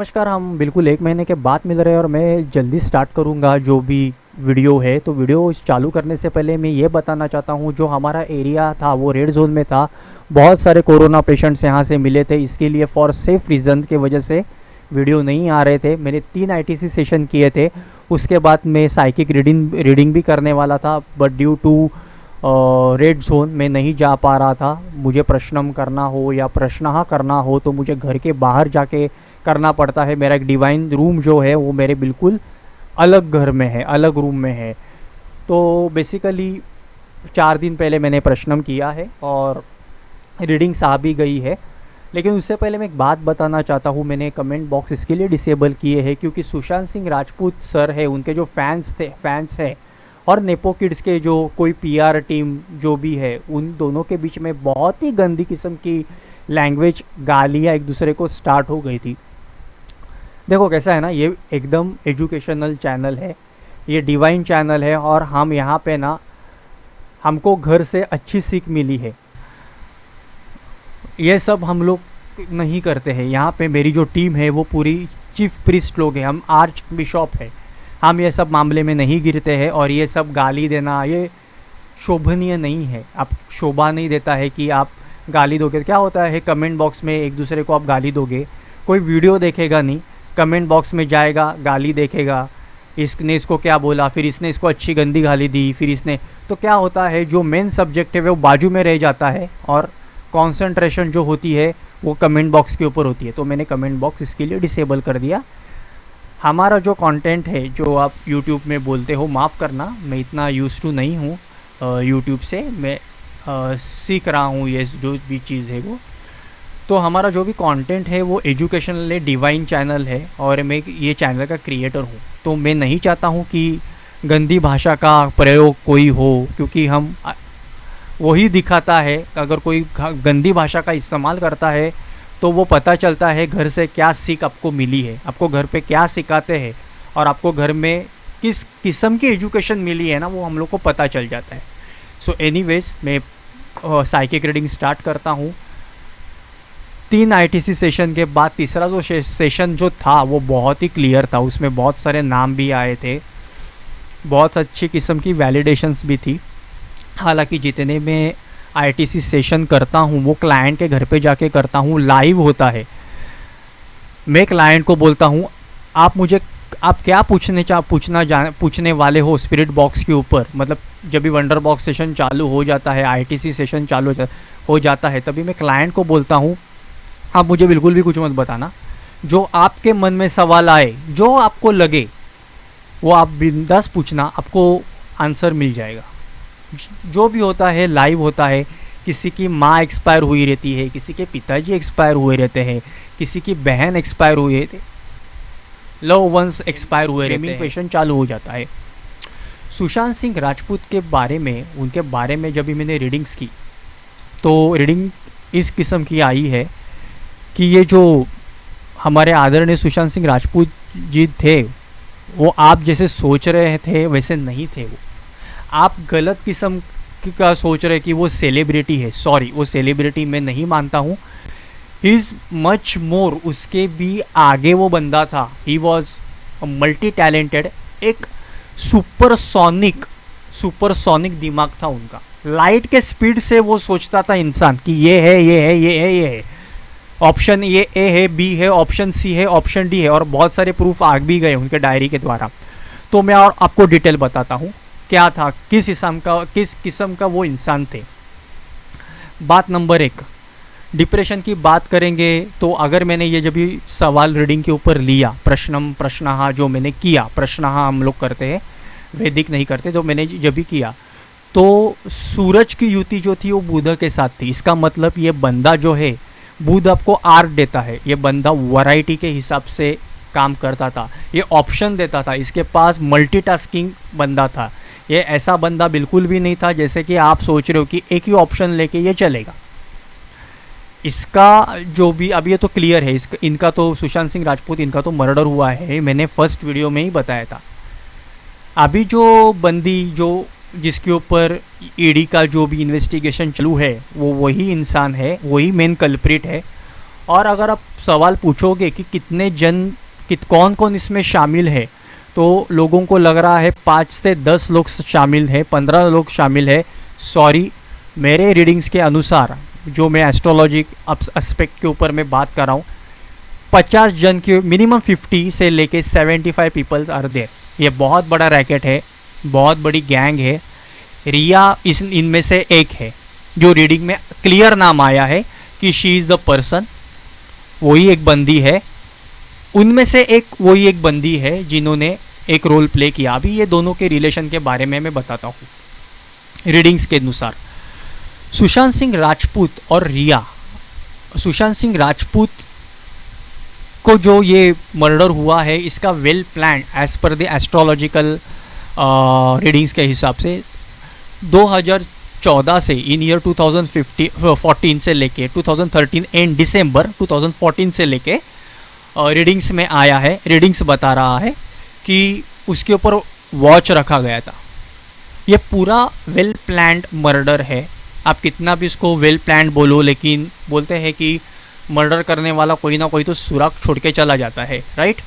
नमस्कार। हम बिल्कुल 1 महीने के बाद मिल रहे हैं और मैं जल्दी स्टार्ट करूँगा जो भी वीडियो है। तो वीडियो चालू करने से पहले मैं ये बताना चाहता हूँ, जो हमारा एरिया था वो रेड जोन में था। बहुत सारे कोरोना पेशेंट्स यहाँ से मिले थे, इसके लिए फॉर सेफ रीज़न की वजह से वीडियो नहीं आ रहे थे। मैंने 3 आईटीसी सेशन किए थे। उसके बाद मैं साइकिक रीडिंग भी करने वाला था, but due to red zone में नहीं जा पा रहा था। मुझे प्रश्नम करना हो या प्रश्नहा करना हो तो मुझे घर के बाहर जाके करना पड़ता है। मेरा एक डिवाइन रूम जो है वो मेरे बिल्कुल अलग घर में है, अलग रूम में है। तो बेसिकली 4 दिन पहले मैंने प्रश्नम किया है और रीडिंग्स आ भी गई है। लेकिन उससे पहले मैं एक बात बताना चाहता हूँ, मैंने कमेंट बॉक्स इसके लिए डिसेबल किए हैं क्योंकि सुशांत सिंह राजपूत सर है, उनके जो फैंस हैं और नेपो किड्स के जो कोई पीआर टीम जो भी है, उन दोनों के बीच में बहुत ही गंदी किस्म की लैंग्वेज, गालियाँ एक दूसरे को स्टार्ट हो गई थी। देखो कैसा है ना, ये एकदम एजुकेशनल चैनल है, ये डिवाइन चैनल है और हम यहाँ पे ना, हमको घर से अच्छी सीख मिली है। ये सब हम लोग नहीं करते हैं। यहाँ पे मेरी जो टीम है वो पूरी चीफ प्रीस्ट लोग हैं, हम आर्च बिशॉप है। हम ये सब मामले में नहीं गिरते हैं और ये सब गाली देना ये शोभनीय नहीं है। आप शोभा नहीं देता है कि आप गाली दोगे। क्या होता है, कमेंट बॉक्स में एक दूसरे को आप गाली दोगे, कोई वीडियो देखेगा नहीं, कमेंट बॉक्स में जाएगा, गाली देखेगा, इसने इसको क्या बोला, फिर इसने इसको अच्छी गंदी गाली दी, फिर इसने, तो क्या होता है जो मेन सब्जेक्ट है वो बाजू में रह जाता है और कंसंट्रेशन जो होती है वो कमेंट बॉक्स के ऊपर होती है। तो मैंने कमेंट बॉक्स इसके लिए डिसेबल कर दिया। हमारा जो कंटेंट है, जो आप यूट्यूब में बोलते हो, माफ़ करना मैं इतना यूज़ टू नहीं हूँ यूट्यूब से, मैं सीख रहा हूँ ये जो भी चीज़ है वो। तो हमारा जो भी कंटेंट है वो एजुकेशनल है, डिवाइन चैनल है और मैं ये चैनल का क्रिएटर हूँ। तो मैं नहीं चाहता हूँ कि गंदी भाषा का प्रयोग कोई हो, क्योंकि हम वही दिखाता है। अगर कोई गंदी भाषा का इस्तेमाल करता है तो वो पता चलता है घर से क्या सीख आपको मिली है, आपको घर पे क्या सिखाते हैं और आपको घर में किस किस्म की एजुकेशन मिली है ना, वो हम लोग को पता चल जाता है। सो एनीवेज, मैं साइकिक रीडिंग स्टार्ट करता हूँ। 3 आईटीसी सेशन के बाद तीसरा जो सेशन जो था वो बहुत ही क्लियर था, उसमें बहुत सारे नाम भी आए थे, बहुत अच्छी किस्म की वैलिडेशंस भी थी। हालांकि जितने में आईटीसी सेशन करता हूँ वो क्लाइंट के घर पे जाके करता हूँ, लाइव होता है। मैं क्लाइंट को बोलता हूँ आप क्या पूछने वाले हो स्पिरिट बॉक्स के ऊपर। मतलब जब भी वंडर बॉक्स सेशन चालू हो जाता है, आईटीसी सेशन चालू हो जाता है, तभी मैं क्लाइंट को बोलता हूँ आप मुझे बिल्कुल भी कुछ मत बताना, जो आपके मन में सवाल आए, जो आपको लगे वो आप बिंदास पूछना, आपको आंसर मिल जाएगा। जो भी होता है लाइव होता है। किसी की माँ एक्सपायर हुई रहती है, किसी के पिताजी एक्सपायर हुए रहते हैं, किसी की बहन एक्सपायर हुए रहते, लव वंस एक्सपायर हुए रहते हैं, पेशेंट चालू हो जाता है। सुशांत सिंह राजपूत के बारे में, उनके बारे में जब भी मैंने रीडिंग्स की तो रीडिंग इस किस्म की आई है कि ये जो हमारे आदरणीय सुशांत सिंह राजपूत जी थे वो आप जैसे सोच रहे थे वैसे नहीं थे। वो आप गलत किस्म का सोच रहे कि वो सेलिब्रिटी है। सॉरी, वो सेलिब्रिटी मैं नहीं मानता हूँ। ही इज़ मच मोर, उसके भी आगे वो बंदा था। ही वॉज मल्टी टैलेंटेड, एक सुपरसोनिक दिमाग था उनका। लाइट के स्पीड से वो सोचता था इंसान कि ये है, ये है, ये है, ये है, ऑप्शन ये ए है, बी है, ऑप्शन सी है, ऑप्शन डी है, और बहुत सारे प्रूफ आ भी गए उनके डायरी के द्वारा। तो मैं और आपको डिटेल बताता हूँ क्या था, किस किस्म का वो इंसान थे। बात नंबर 1, डिप्रेशन की बात करेंगे तो अगर मैंने ये जब भी सवाल रीडिंग के ऊपर लिया, प्रश्नहा जो मैंने किया, प्रश्नहा हम लोग करते हैं, वैदिक नहीं करते, तो मैंने जब भी किया तो सूरज की युति जो थी वो बुध के साथ थी। इसका मतलब ये बंदा जो है, बुध आपको आर्ट देता है, ये बंदा वैरायटी के हिसाब से काम करता था, ये ऑप्शन देता था, इसके पास मल्टीटास्किंग बंदा था। ये ऐसा बंदा बिल्कुल भी नहीं था जैसे कि आप सोच रहे हो कि एक ही ऑप्शन लेके ये चलेगा। इसका जो भी, अब ये तो क्लियर है, इनका तो सुशांत सिंह राजपूत, इनका तो मर्डर हुआ है, मैंने फर्स्ट वीडियो में ही बताया था। अभी जो बंदी जो जिसके ऊपर ईडी का जो भी इन्वेस्टिगेशन चालू है वो वही इंसान है, वही मेन कल्प्रिट है और अगर आप सवाल पूछोगे कि कितने जन कौन कौन इसमें शामिल है, तो लोगों को लग रहा है 5 से 10 लोग शामिल है, 15 लोग शामिल है। सॉरी, मेरे रीडिंग्स के अनुसार, जो मैं एस्ट्रोलॉजी एस्पेक्ट के ऊपर मैं बात कर रहा हूँ, 50 जन के मिनिमम 50 से लेके 75 पीपल्स आर देयर। ये बहुत बड़ा रैकेट है, बहुत बड़ी गैंग है। रिया इनमें से एक है जो रीडिंग में क्लियर नाम आया है कि शी इज़ द पर्सन, वही एक बंदी है। उनमें से एक वही एक बंदी है जिन्होंने एक रोल प्ले किया। अभी ये दोनों के रिलेशन के बारे में मैं बताता हूँ रीडिंग्स के अनुसार। सुशांत सिंह राजपूत और रिया, सुशांत सिंह राजपूत को जो ये मर्डर हुआ है, इसका well plan as per the astrological readings के हिसाब से 2014 से इन ईयर 2014 से लेके 2013 एंड दिसंबर 2014 से लेके रीडिंग्स में आया है। रीडिंग्स बता रहा है कि उसके ऊपर वॉच रखा गया था। ये पूरा वेल प्लान्ड मर्डर है। आप कितना भी इसको वेल प्लान्ड बोलो, लेकिन बोलते हैं कि मर्डर करने वाला कोई ना कोई तो सुराग छोड़ के चला जाता है, राइट।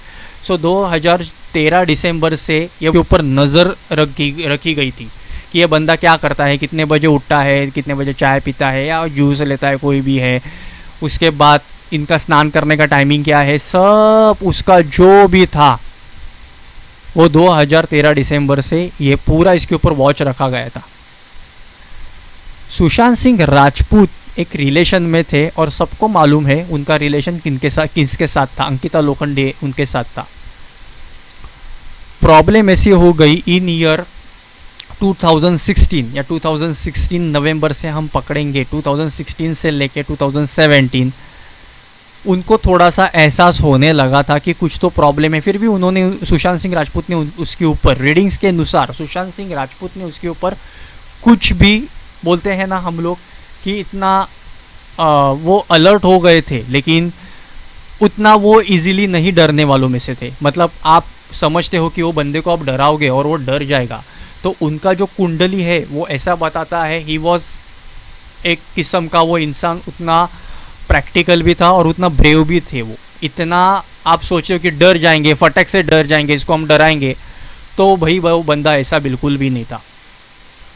सो 2013 दिसंबर से ये ऊपर नज़र रखी गई थी कि ये बंदा क्या करता है, कितने बजे उठता है, कितने बजे चाय पीता है या जूस लेता है, कोई भी है। उसके बाद इनका स्नान करने का टाइमिंग क्या है, सब उसका जो भी था वो 2013 दिसंबर से ये पूरा इसके ऊपर वॉच रखा गया था। सुशांत सिंह राजपूत एक रिलेशन में थे और सबको मालूम है उनका रिलेशन किसके साथ था। अंकिता लोखंडे उनके साथ था। प्रॉब्लम ऐसी हो गई इन ईयर 2016 या 2016 नवंबर से हम पकड़ेंगे, 2016 से लेके 2017 उनको थोड़ा सा एहसास होने लगा था कि कुछ तो प्रॉब्लम है। फिर भी उन्होंने, सुशांत सिंह राजपूत ने उसके ऊपर, रीडिंग्स के अनुसार सुशांत सिंह राजपूत ने उसके ऊपर कुछ भी, बोलते हैं ना हम लोग कि इतना वो अलर्ट हो गए थे, लेकिन उतना वो इजीली नहीं डरने वालों में से थे। मतलब आप समझते हो कि वो बंदे को आप डराओगे और वो डर जाएगा, तो उनका जो कुंडली है वो ऐसा बताता है। ही वॉज एक किस्म का वो इंसान, उतना प्रैक्टिकल भी था और उतना ब्रेव भी थे। वो इतना, आप सोचो कि डर जाएंगे, फटक से डर जाएंगे, इसको हम डराएंगे, तो भाई वो बंदा ऐसा बिल्कुल भी नहीं था।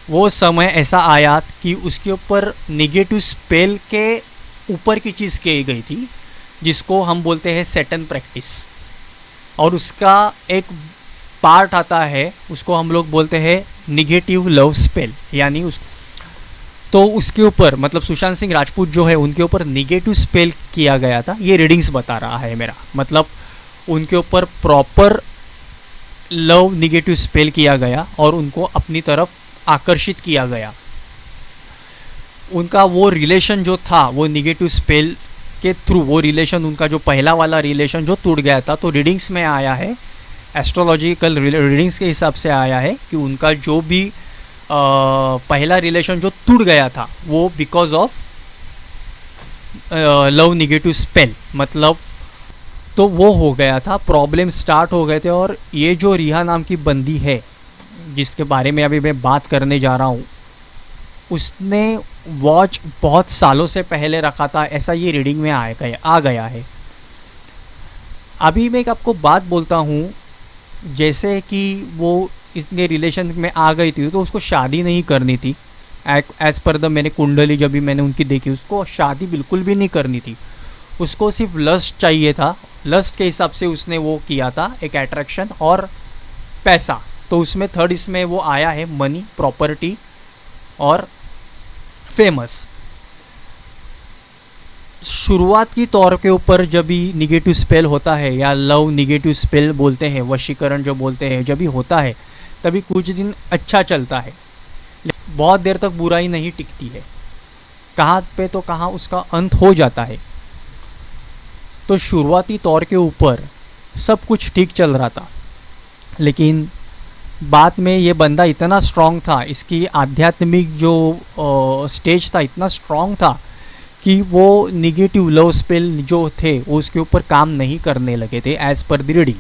वो समय ऐसा आया कि उसके ऊपर नेगेटिव स्पेल के ऊपर की चीज़ की गई थी, जिसको हम बोलते हैं सैटन प्रैक्टिस, और उसका एक पार्ट आता है, उसको हम लोग बोलते हैं निगेटिव लव स्पेल। यानी तो उसके ऊपर, मतलब सुशांत सिंह राजपूत जो है उनके ऊपर निगेटिव स्पेल किया गया था। ये रीडिंग्स बता रहा है मेरा, मतलब उनके ऊपर प्रॉपर लव निगेटिव स्पेल किया गया और उनको अपनी तरफ आकर्षित किया गया। उनका वो रिलेशन जो था वो निगेटिव स्पेल के थ्रू, वो रिलेशन, उनका जो पहला वाला रिलेशन जो टूट गया था, तो रीडिंग्स में आया है, एस्ट्रोलॉजिकल रीडिंग्स के हिसाब से आया है कि उनका जो भी पहला रिलेशन जो टूट गया था वो because of love negative spell, मतलब तो वो हो गया था, प्रॉब्लम स्टार्ट हो गए थे। और ये जो रिया नाम की बंदी है जिसके बारे में अभी मैं बात करने जा रहा हूँ, उसने वॉच बहुत सालों से पहले रखा था, ऐसा ये रीडिंग में आ गया है। अभी मैं एक आपको बात बोलता हूँ, जैसे कि वो इसके रिलेशन में आ गई थी तो उसको शादी नहीं करनी थी। एज़ पर द मैंने कुंडली जब भी मैंने उनकी देखी, उसको शादी बिल्कुल भी नहीं करनी थी, उसको सिर्फ लस्ट चाहिए था। लस्ट के हिसाब से उसने वो किया था, एक अट्रैक्शन और पैसा। तो उसमें थर्ड इसमें वो आया है मनी, प्रॉपर्टी और फेमस। शुरुआत की तौर के ऊपर जब भी निगेटिव स्पेल होता है या लव निगेटिव स्पेल बोलते हैं, वशीकरण जो बोलते हैं, जब भी होता है तभी कुछ दिन अच्छा चलता है, बहुत देर तक बुराई नहीं टिकती है, कहाँ पे तो कहाँ उसका अंत हो जाता है। तो शुरुआती तौर के ऊपर सब कुछ ठीक चल रहा था, लेकिन बाद में ये बंदा इतना स्ट्रॉन्ग था, इसकी आध्यात्मिक जो स्टेज था इतना स्ट्रॉन्ग था कि वो निगेटिव लव स्पेल जो थे वो उसके ऊपर काम नहीं करने लगे थे एज़ पर द रीडिंग।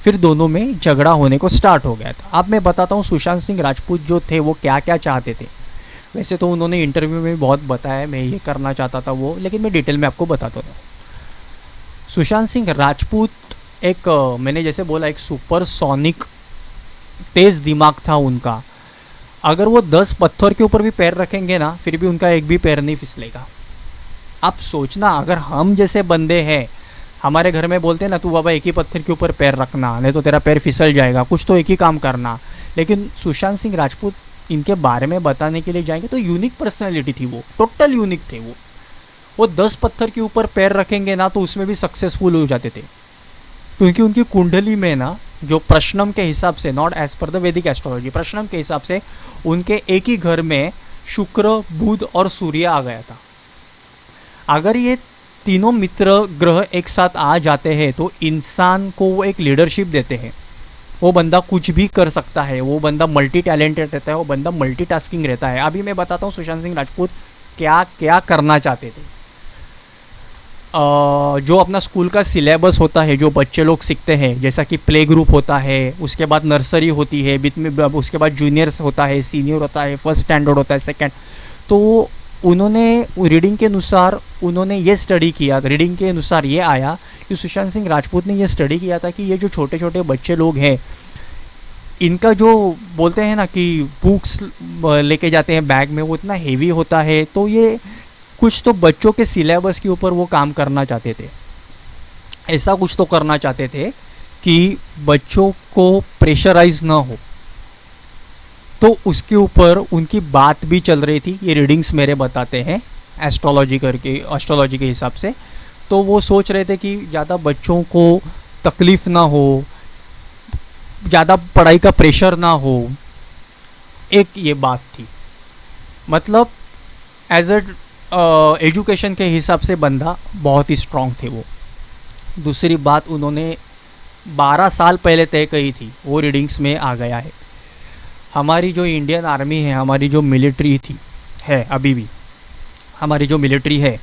फिर दोनों में झगड़ा होने को स्टार्ट हो गया था। अब मैं बताता हूँ सुशांत सिंह राजपूत जो थे वो क्या क्या चाहते थे। वैसे तो उन्होंने इंटरव्यू में बहुत बताया मैं ये करना चाहता था वो, लेकिन मैं डिटेल में आपको बताता हूँ। सुशांत सिंह राजपूत एक मैंने जैसे बोला एक सुपरसोनिक तेज दिमाग था उनका। अगर वो 10 पत्थर के ऊपर भी पैर रखेंगे ना, फिर भी उनका एक भी पैर नहीं फिसलेगा। आप सोचना, अगर हम जैसे बंदे हैं, हमारे घर में बोलते हैं ना, तू बाबा एक ही पत्थर के ऊपर पैर रखना, नहीं तो तेरा पैर फिसल जाएगा, कुछ तो एक ही काम करना। लेकिन सुशांत सिंह राजपूत इनके बारे में बताने के लिए जाएंगे तो यूनिक पर्सनैलिटी थी वो, टोटल यूनिक थे वो 10 पत्थर के ऊपर पैर रखेंगे ना तो उसमें भी सक्सेसफुल हो जाते थे, क्योंकि उनकी कुंडली में ना जो प्रश्नम के हिसाब से, नॉट एज पर द वैदिक एस्ट्रोलॉजी, प्रश्नम के हिसाब से उनके एक ही घर में शुक्र, बुध और सूर्य आ गया था। अगर ये तीनों मित्र ग्रह एक साथ आ जाते हैं तो इंसान को वो एक लीडरशिप देते हैं। वो बंदा कुछ भी कर सकता है, वो बंदा मल्टी टैलेंटेड रहता है, वो बंदा मल्टीटास्किंग रहता है। अभी मैं बताता हूँ सुशांत सिंह राजपूत क्या क्या करना चाहते थे। जो अपना स्कूल का सिलेबस होता है, जो बच्चे लोग सीखते हैं, जैसा कि प्ले ग्रुप होता है, उसके बाद नर्सरी होती है, बीच में उसके बाद जूनियर्स होता है, सीनियर होता है, फर्स्ट स्टैंडर्ड होता है, सेकंड। तो उन्होंने रीडिंग के अनुसार उन्होंने ये स्टडी किया, रीडिंग के अनुसार ये आया कि सुशांत सिंह राजपूत ने ये स्टडी किया था कि ये जो छोटे छोटे बच्चे लोग हैं, इनका जो बोलते हैं ना कि बुक्स लेके जाते हैं बैग में, वो इतना हेवी होता है। तो ये कुछ तो बच्चों के सिलेबस के ऊपर वो काम करना चाहते थे, ऐसा कुछ तो करना चाहते थे कि बच्चों को प्रेशराइज ना हो। तो उसके ऊपर उनकी बात भी चल रही थी, ये रीडिंग्स मेरे बताते हैं एस्ट्रोलॉजी के हिसाब से। तो वो सोच रहे थे कि ज़्यादा बच्चों को तकलीफ़ ना हो, ज़्यादा पढ़ाई का प्रेशर ना हो, एक ये बात थी। मतलब एज एजुकेशन के हिसाब से बंदा बहुत ही स्ट्रांग थे वो। दूसरी बात उन्होंने 12 साल पहले तय की थी, वो रीडिंग्स में आ गया है। हमारी जो इंडियन आर्मी है, हमारी जो मिलिट्री थी है, अभी भी हमारी जो मिलिट्री है,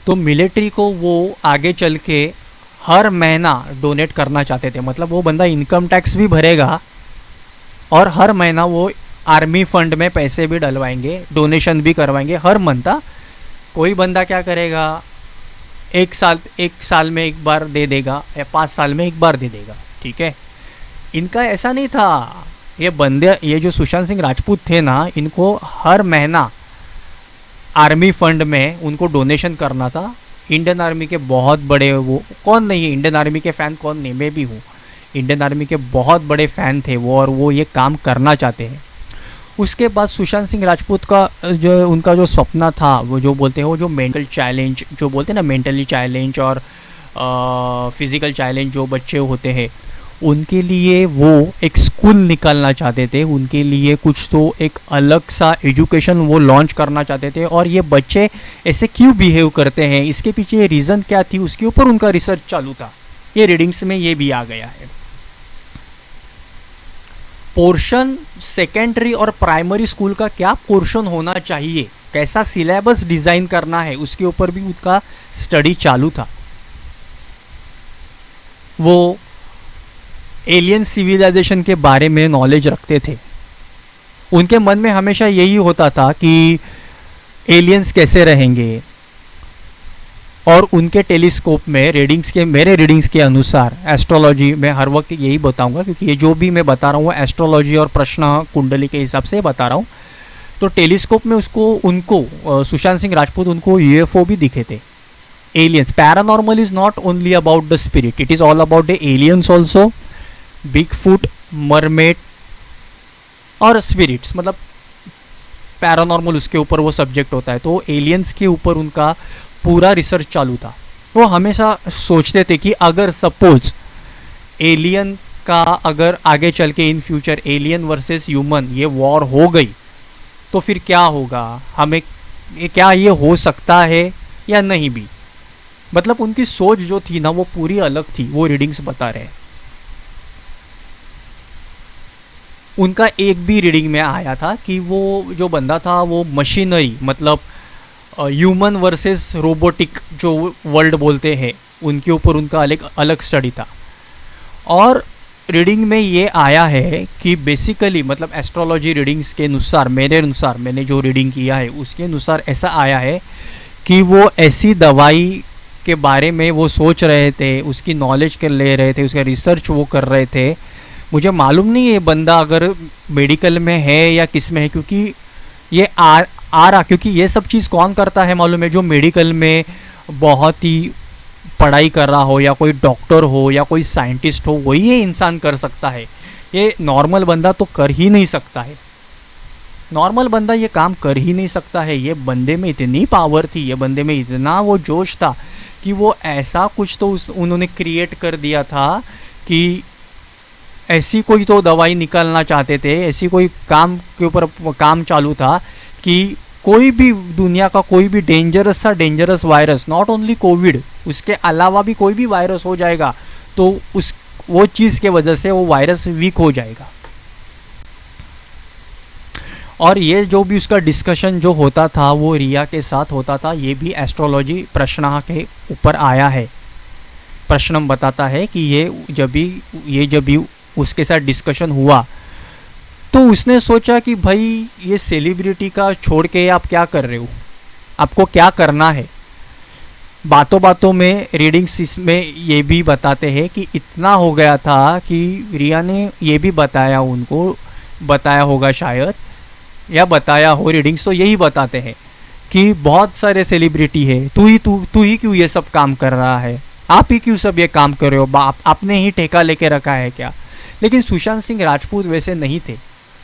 तो मिलिट्री को वो आगे चल के हर महीना डोनेट करना चाहते थे। मतलब वो बंदा इनकम टैक्स भी भरेगा और हर महीना वो आर्मी फंड में पैसे भी डलवाएंगे, डोनेशन भी करवाएंगे हर मंथ। कोई बंदा क्या करेगा, एक साल में एक बार दे देगा या 5 साल में एक बार दे देगा, ठीक है। इनका ऐसा नहीं था। ये जो सुशांत सिंह राजपूत थे ना, इनको हर महीना आर्मी फंड में उनको डोनेशन करना था। इंडियन आर्मी के बहुत बड़े, वो कौन नहीं है इंडियन आर्मी के फ़ैन, कौन नहीं, मैं भी हूँ इंडियन आर्मी के बहुत बड़े फ़ैन थे वो, और वो ये काम करना चाहते हैं। उसके बाद सुशांत सिंह राजपूत का जो उनका जो सपना था, वो जो बोलते हैं, वो जो मेंटल चैलेंज जो बोलते हैं ना, मेंटली चैलेंज और फिज़िकल चैलेंज जो बच्चे होते हैं, उनके लिए वो एक स्कूल निकालना चाहते थे। उनके लिए कुछ तो एक अलग सा एजुकेशन वो लॉन्च करना चाहते थे। और ये बच्चे ऐसे क्यों बिहेव करते हैं, इसके पीछे रीज़न क्या थी, उसके ऊपर उनका रिसर्च चालू था। ये रीडिंग्स में ये भी आ गया है। पोर्शन सेकेंडरी और प्राइमरी स्कूल का क्या पोर्शन होना चाहिए, कैसा सिलेबस डिज़ाइन करना है, उसके ऊपर भी उनका स्टडी चालू था। वो एलियन सिविलाइजेशन के बारे में नॉलेज रखते थे। उनके मन में हमेशा यही होता था कि एलियंस कैसे रहेंगे, और उनके टेलीस्कोप में मेरे रीडिंग्स के अनुसार, एस्ट्रोलॉजी में हर वक्त यही बताऊंगा क्योंकि ये जो भी मैं बता रहा हूँ एस्ट्रोलॉजी और प्रश्न कुंडली के हिसाब से बता रहा हूँ। तो टेलीस्कोप में उनको सुशांत सिंह राजपूत, उनको यूएफओ भी दिखे थे, aliens. Paranormal is not only about the spirit, it is all about the aliens also, big foot, mermaid और स्पिरिट्स। मतलब पैरानॉर्मल उसके ऊपर वो सब्जेक्ट होता है। तो एलियंस के ऊपर उनका पूरा रिसर्च चालू था। वो हमेशा सोचते थे कि अगर सपोज एलियन का, अगर आगे चल के in future alien versus human ये वॉर हो गई तो फिर क्या होगा, हमें क्या ये हो सकता है या नहीं भी। मतलब उनकी सोच जो थी ना, वो पूरी अलग थी। वो रीडिंग्स बता रहे हैं। उनका एक भी रीडिंग में आया था कि वो जो बंदा था वो मशीनरी, मतलब ह्यूमन वर्सेस रोबोटिक जो वर्ल्ड बोलते हैं, उनके ऊपर उनका अलग स्टडी था। और रीडिंग में ये आया है कि बेसिकली, मतलब एस्ट्रोलॉजी रीडिंग्स के अनुसार, मेरे अनुसार, मैंने जो रीडिंग किया है उसके अनुसार ऐसा आया है कि वो ऐसी दवाई के बारे में वो सोच रहे थे, उसकी नॉलेज कर ले रहे थे, उसका रिसर्च वो कर रहे थे। मुझे मालूम नहीं ये बंदा अगर मेडिकल में है या किस में है, क्योंकि ये आ रहा, क्योंकि ये सब चीज़ कौन करता है मालूम है? जो मेडिकल में बहुत ही पढ़ाई कर रहा हो, या कोई डॉक्टर हो, या कोई साइंटिस्ट हो, वही ये इंसान कर सकता है। ये नॉर्मल बंदा तो कर ही नहीं सकता है। नॉर्मल बंदा ये काम कर ही नहीं सकता है। ये बंदे में इतनी पावर थी, ये बंदे में इतना वो जोश था कि वो ऐसा कुछ तो उन्होंने क्रिएट कर दिया था कि ऐसी कोई तो दवाई निकालना चाहते थे, ऐसी कोई काम के ऊपर काम चालू था कि कोई भी दुनिया का कोई भी dangerous virus, not only Covid, उसके अलावा भी कोई भी वायरस हो जाएगा तो उस वो चीज़ के वजह से वो वायरस वीक हो जाएगा। और ये जो भी उसका डिस्कशन जो होता था वो रिया के साथ होता था। ये भी एस्ट्रोलॉजी प्रश्न के ऊपर आया है। प्रश्न बताता है कि जब भी उसके साथ डिस्कशन हुआ तो उसने सोचा कि भाई ये सेलिब्रिटी का छोड़ के आप क्या कर रहे हो, आपको क्या करना है। बातों बातों में रीडिंग्स इसमें ये भी बताते हैं कि इतना हो गया था कि रिया ने ये भी बताया, उनको बताया होगा शायद, या बताया हो, रीडिंग्स तो यही बताते हैं कि बहुत सारे सेलिब्रिटी है, तू ही क्यों ये सब काम कर रहा है, आप ही क्यों सब ये काम कर रहे हो, आपने ही ठेका लेके रखा है क्या। लेकिन सुशांत सिंह राजपूत वैसे नहीं थे,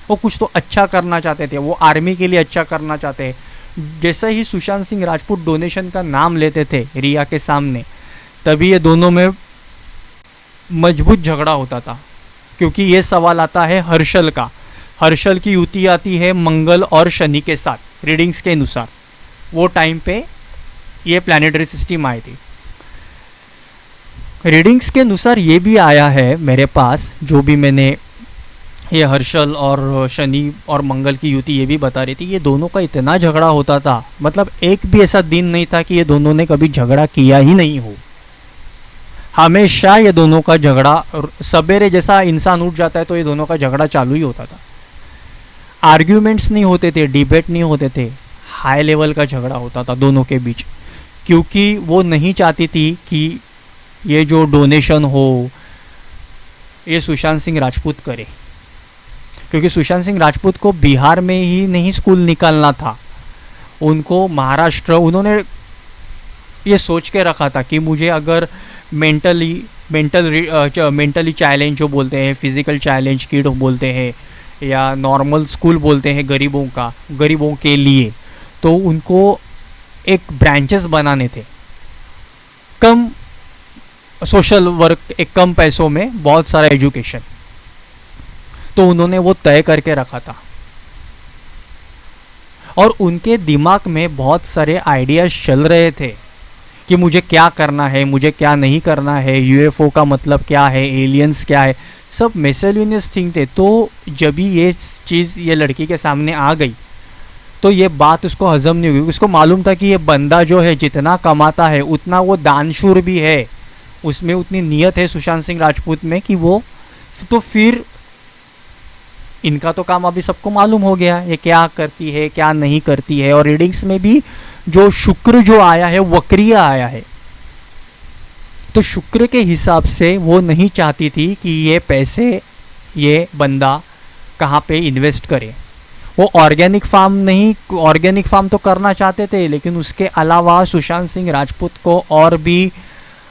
वो कुछ तो अच्छा करना चाहते थे, वो आर्मी के लिए अच्छा करना चाहते हैं। जैसे ही सुशांत सिंह राजपूत डोनेशन का नाम लेते थे रिया के सामने, तभी ये दोनों में मजबूत झगड़ा होता था। क्योंकि ये सवाल आता है हर्षल का। हर्षल की युति आती है मंगल और शनि के साथ रीडिंग्स के अनुसार। वो टाइम पे ये प्लानिटरी सिस्टम आई थी। रीडिंग्स के अनुसार ये भी आया है मेरे पास, जो भी मैंने ये हर्षल और शनि और मंगल की युति ये भी बता रही थी, ये दोनों का इतना झगड़ा होता था, मतलब एक भी ऐसा दिन नहीं था कि ये दोनों ने कभी झगड़ा किया ही नहीं हो। हमेशा ये दोनों का झगड़ा, सवेरे जैसा इंसान उठ जाता है तो ये दोनों का झगड़ा चालू ही होता था। आर्ग्यूमेंट्स नहीं होते थे, डिबेट नहीं होते थे, हाई लेवल का झगड़ा होता था दोनों के बीच। क्योंकि वो नहीं चाहती थी कि ये जो डोनेशन हो ये सुशांत सिंह राजपूत करे, क्योंकि सुशांत सिंह राजपूत को बिहार में ही नहीं स्कूल निकालना था, उनको महाराष्ट्र, उन्होंने ये सोच के रखा था कि मुझे अगर मेंटली चैलेंज जो बोलते हैं, फिजिकल चैलेंज किड बोलते हैं, या नॉर्मल स्कूल बोलते हैं गरीबों के लिए, तो उनको एक ब्रांचेस बनाने थे, कम सोशल वर्क, एक कम पैसों में बहुत सारा एजुकेशन। तो उन्होंने वो तय करके रखा था और उनके दिमाग में बहुत सारे आइडियाज चल रहे थे कि मुझे क्या करना है, मुझे क्या नहीं करना है, यूएफओ का मतलब क्या है, एलियंस क्या है, सब मिसलेनियस थिंग थे। तो जब भी ये चीज़ ये लड़की के सामने आ गई तो ये बात उसको हजम नहीं हुई। उसको मालूम था कि ये बंदा जो है जितना कमाता है उतना वो दानशूर भी है, उसमें उतनी नीयत है सुशांत सिंह राजपूत में कि वो, तो फिर इनका तो काम अभी सबको मालूम हो गया ये क्या करती है क्या नहीं करती है। और रीडिंग्स में भी जो शुक्र जो आया है वक्रीय आया है, तो शुक्र के हिसाब से वो नहीं चाहती थी कि ये पैसे ये बंदा कहाँ पे इन्वेस्ट करे। वो ऑर्गेनिक फार्म तो करना चाहते थे, लेकिन उसके अलावा सुशांत सिंह राजपूत को और भी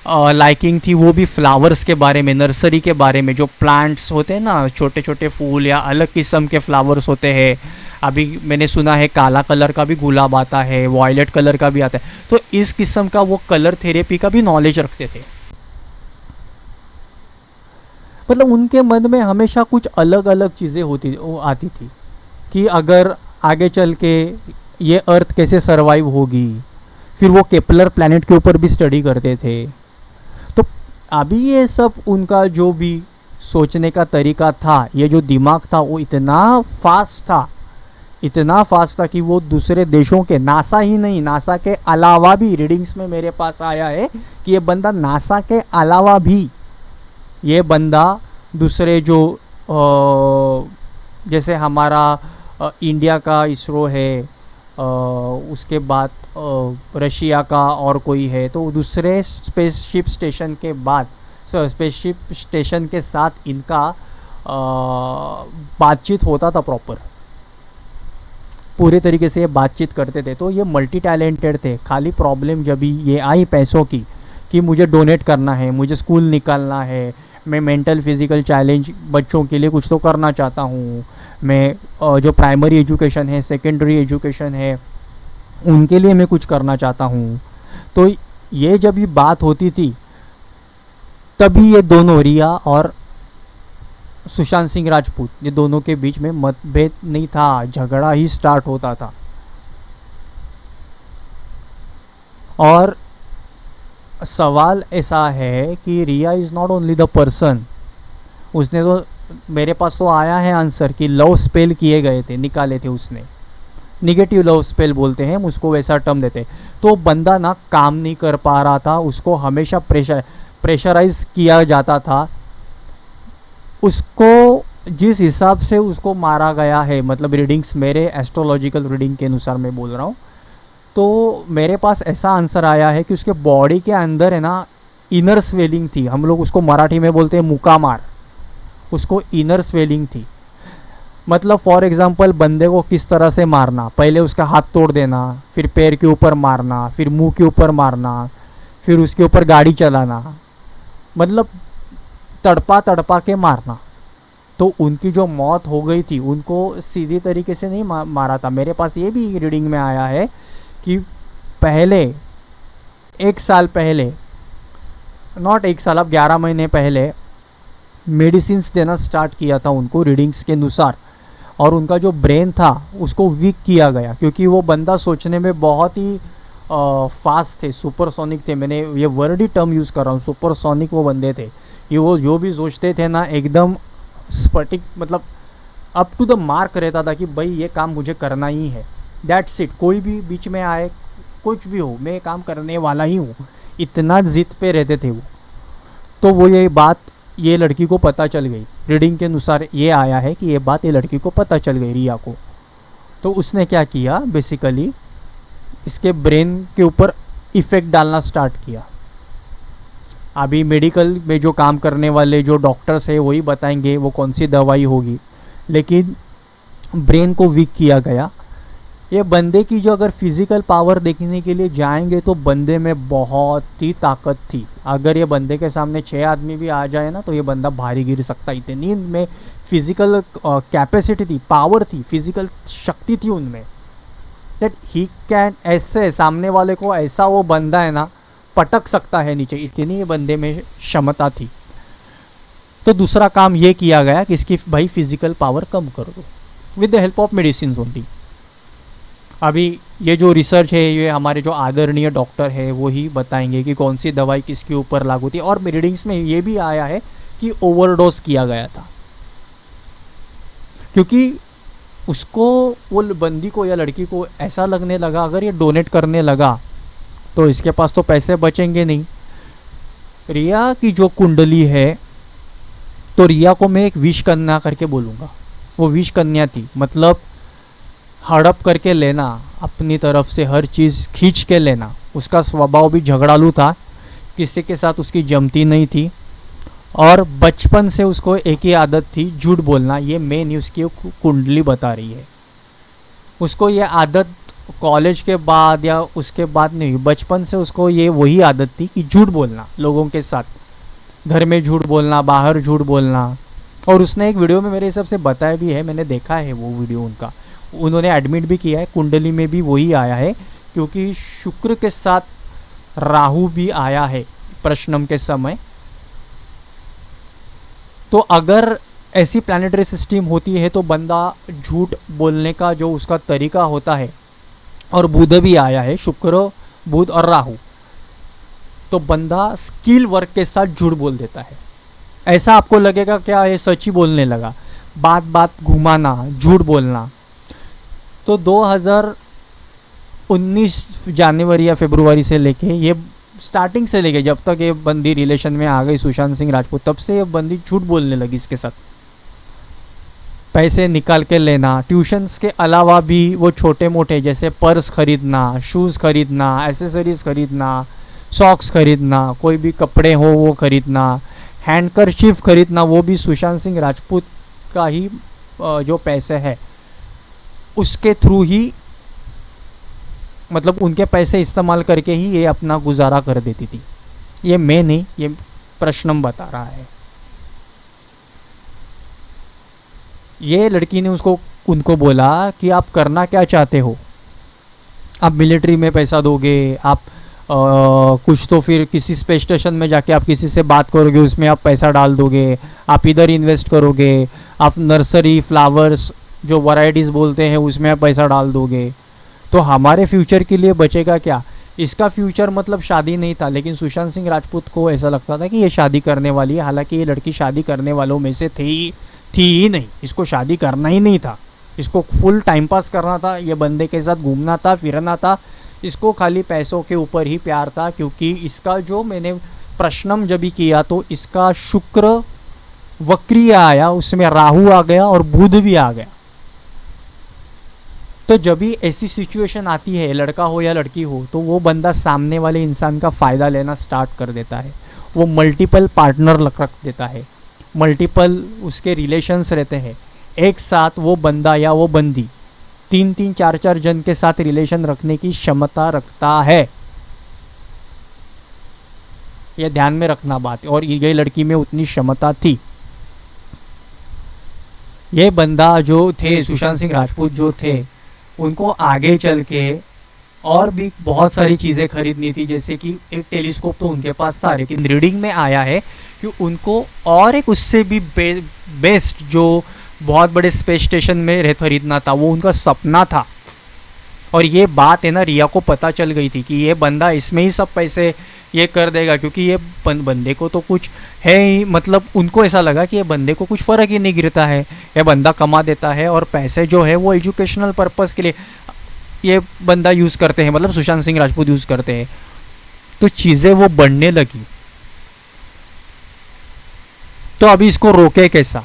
लाइकिंग थी, वो भी फ्लावर्स के बारे में, नर्सरी के बारे में, जो प्लांट्स होते हैं ना, छोटे छोटे फूल या अलग किस्म के फ्लावर्स होते हैं। अभी मैंने सुना है काला कलर का भी गुलाब आता है, वॉयलेट कलर का भी आता है, तो इस किस्म का वो कलर थेरेपी का भी नॉलेज रखते थे। मतलब उनके मन में हमेशा कुछ अलग अलग चीज़ें आती थी कि अगर आगे चल के ये अर्थ कैसे सरवाइव होगी। फिर वो केपलर प्लैनेट के ऊपर भी स्टडी करते थे। तो अभी ये सब उनका जो भी सोचने का तरीका था, ये जो दिमाग था, वो इतना फास्ट था कि वो दूसरे देशों के, नासा ही नहीं, नासा के अलावा भी, रीडिंग्स में मेरे पास आया है कि ये बंदा नासा के अलावा भी, ये बंदा दूसरे जो जैसे हमारा इंडिया का इसरो है, उसके बाद रशिया का और कोई है, तो दूसरे स्पेसशिप स्टेशन के बाद स्पेसशिप स्टेशन के साथ इनका बातचीत होता था प्रॉपर, पूरे तरीके से ये बातचीत करते थे। तो ये मल्टी टैलेंटेड थे। खाली प्रॉब्लम जब ये आई पैसों की कि मुझे डोनेट करना है, मुझे स्कूल निकालना है, मैं मेंटल फिजिकल चैलेंज बच्चों के लिए कुछ तो करना चाहता हूँ, मैं जो प्राइमरी एजुकेशन है, सेकेंडरी एजुकेशन है, उनके लिए मैं कुछ करना चाहता हूँ। तो ये जब ये बात होती थी तभी ये दोनों, रिया और सुशांत सिंह राजपूत, ये दोनों के बीच में मतभेद नहीं था, झगड़ा ही स्टार्ट होता था। और सवाल ऐसा है कि Riya is not only the person, उसने तो मेरे पास तो आया है आंसर कि लव स्पेल किए गए थे, निकाले थे उसने, निगेटिव लव स्पेल बोलते हैं उसको, वैसा टर्म देते। तो बंदा ना काम नहीं कर पा रहा था, उसको हमेशा प्रेशराइज किया जाता था। उसको जिस हिसाब से उसको मारा गया है, मतलब रीडिंग्स, मेरे एस्ट्रोलॉजिकल रीडिंग के अनुसार मैं बोल रहा हूँ, तो मेरे पास ऐसा आंसर आया है कि उसके बॉडी के अंदर है ना इनर स्वेलिंग थी, हम लोग उसको मराठी में बोलते हैं मुकामार, उसको इनर स्वेलिंग थी। मतलब फॉर एग्जांपल बंदे को किस तरह से मारना, पहले उसका हाथ तोड़ देना, फिर पैर के ऊपर मारना, फिर मुंह के ऊपर मारना, फिर उसके ऊपर गाड़ी चलाना, मतलब तड़पा तड़पा के मारना। तो उनकी जो मौत हो गई थी, उनको सीधी तरीके से नहीं मारा था। मेरे पास ये भी रीडिंग में आया है कि पहले 1 साल पहले, नॉट 1 साल, अब 11 महीने पहले मेडिसिन्स देना स्टार्ट किया था उनको रीडिंग्स के अनुसार, और उनका जो ब्रेन था उसको वीक किया गया, क्योंकि वो बंदा सोचने में बहुत ही फास्ट थे, सुपरसोनिक थे। मैंने ये वर्ड ही टर्म यूज़ कर रहा हूँ, सुपरसोनिक वो बंदे थे कि वो जो भी सोचते थे ना एकदम स्फटिक, मतलब अप टू द मार्क रहता था कि भाई ये काम मुझे करना ही है, दैट्स इट। कोई भी बीच में आए, कुछ भी हो, मैं काम करने वाला ही हूँ, इतना जिद पे रहते थे वो। तो वो ये बात ये लड़की को पता चल गई, रीडिंग के अनुसार ये आया है कि ये बात ये लड़की को पता चल गई, रिया को। तो उसने क्या किया, बेसिकली इसके ब्रेन के ऊपर इफ़ेक्ट डालना स्टार्ट किया। अभी मेडिकल में जो काम करने वाले जो डॉक्टर्स हैं वही बताएंगे वो कौन सी दवाई होगी, लेकिन ब्रेन को वीक किया गया। ये बंदे की जो अगर फिज़िकल पावर देखने के लिए जाएंगे तो बंदे में बहुत ही ताकत थी। अगर ये बंदे के सामने 6 आदमी भी आ जाए ना तो ये बंदा भारी गिर सकता, इतनी में फिज़िकल कैपेसिटी थी, पावर थी, फिज़िकल शक्ति थी उनमें, दैट ही कैन, ऐसे सामने वाले को ऐसा वो बंदा है ना पटक सकता है नीचे, इतनी ये बंदे में क्षमता थी। तो दूसरा काम ये किया गया कि इसकी भाई फिज़िकल पावर कम कर दो with the help of medicine only. अभी ये जो रिसर्च है ये हमारे जो आदरणीय डॉक्टर है वो ही बताएंगे कि कौन सी दवाई किसके ऊपर लागू थी। और रीडिंग्स में ये भी आया है कि ओवरडोज किया गया था, क्योंकि उसको, वो बंदी को या लड़की को ऐसा लगने लगा अगर ये डोनेट करने लगा तो इसके पास तो पैसे बचेंगे नहीं। रिया की जो कुंडली है, तो रिया को मैं एक विश कन्या करके बोलूँगा, वो विश कन्या थी, मतलब हड़प करके लेना, अपनी तरफ से हर चीज़ खींच के लेना। उसका स्वभाव भी झगड़ालू था, किसी के साथ उसकी जमती नहीं थी, और बचपन से उसको एक ही आदत थी, झूठ बोलना। ये मेन न्यूज़ की कुंडली बता रही है। उसको ये आदत कॉलेज के बाद या उसके बाद नहीं, बचपन से उसको ये वही आदत थी कि झूठ बोलना लोगों के साथ, घर में झूठ बोलना, बाहर झूठ बोलना। और उसने एक वीडियो में मेरे हिसाब से बताया भी है, मैंने देखा है वो वीडियो उनका, उन्होंने एडमिट भी किया है, कुंडली में भी वही आया है, क्योंकि शुक्र के साथ राहु भी आया है प्रश्नम के समय। तो अगर ऐसी प्लानिटरी सिस्टम होती है तो बंदा झूठ बोलने का जो उसका तरीका होता है, और बुध भी आया है, शुक्र, बुध और राहु, तो बंदा स्किल वर्क के साथ झूठ बोल देता है। ऐसा आपको लगेगा क्या ये सच ही बोलने लगा, बात बात घुमाना, झूठ बोलना। तो 2019 जनवरी या फरवरी से लेके, ये स्टार्टिंग से लेके जब तक ये बंदी रिलेशन में आ गई सुशांत सिंह राजपूत, तब से ये बंदी झूठ बोलने लगी इसके साथ। पैसे निकाल के लेना, ट्यूशन्स के अलावा भी वो छोटे मोटे जैसे पर्स खरीदना, शूज़ खरीदना, एसेसरीज़ खरीदना, सॉक्स खरीदना, कोई भी कपड़े हो वो खरीदना, हैंडकरचीफ खरीदना, वो भी सुशांत सिंह राजपूत का ही जो पैसे है उसके थ्रू ही, मतलब उनके पैसे इस्तेमाल करके ही ये अपना गुजारा कर देती थी। ये मैं नहीं, ये प्रश्नम बता रहा है। ये लड़की ने उनको बोला कि आप करना क्या चाहते हो, आप मिलिट्री में पैसा दोगे, आप कुछ तो फिर किसी स्पेस स्टेशन में जाके आप किसी से बात करोगे, उसमें आप पैसा डाल दोगे, आप इधर इन्वेस्ट करोगे, आप नर्सरी फ्लावर्स जो वैरायटीज़ बोलते हैं उसमें आप पैसा डाल दोगे, तो हमारे फ्यूचर के लिए बचेगा क्या। इसका फ्यूचर मतलब शादी नहीं था, लेकिन सुशांत सिंह राजपूत को ऐसा लगता था कि ये शादी करने वाली है। हालांकि ये लड़की शादी करने वालों में से थी ही नहीं, इसको शादी करना ही नहीं था, इसको फुल टाइम पास करना था, ये बंदे के साथ घूमना था, फिरना था, इसको खाली पैसों के ऊपर ही प्यार था। क्योंकि इसका जो मैंने प्रश्नम जब भी किया तो इसका शुक्र वक्रीय आया, उसमें राहु आ गया और बुध भी आ गया। तो जब भी ऐसी सिचुएशन आती है, लड़का हो या लड़की हो, तो वो बंदा सामने वाले इंसान का फ़ायदा लेना स्टार्ट कर देता है। वो मल्टीपल पार्टनर रख देता है, मल्टीपल उसके रिलेशंस रहते हैं। एक साथ वो बंदा या वो बंदी 3-3, 4-4 जन के साथ रिलेशन रखने की क्षमता रखता है। ये ध्यान में रखना बात, और ये लड़की में उतनी क्षमता थी। ये बंदा जो थे सुशांत सिंह राजपूत जो थे, उनको आगे चल के और भी बहुत सारी चीज़ें खरीदनी थी, जैसे कि एक टेलीस्कोप तो उनके पास था, लेकिन रीडिंग में आया है कि उनको और एक उससे भी बेस्ट जो बहुत बड़े स्पेस स्टेशन में खरीदना था, वो उनका सपना था। और ये बात है ना, रिया को पता चल गई थी कि ये बंदा इसमें ही सब पैसे ये कर देगा, क्योंकि ये बंदे को तो कुछ है ही, मतलब उनको ऐसा लगा कि ये बंदे को कुछ फ़र्क ही नहीं गिरता है, ये बंदा कमा देता है और पैसे जो है वो एजुकेशनल पर्पज़ के लिए ये बंदा यूज़ करते हैं, मतलब सुशांत सिंह राजपूत यूज़ करते हैं। तो चीज़ें वो बढ़ने लगी। तो अभी इसको रोके कैसा।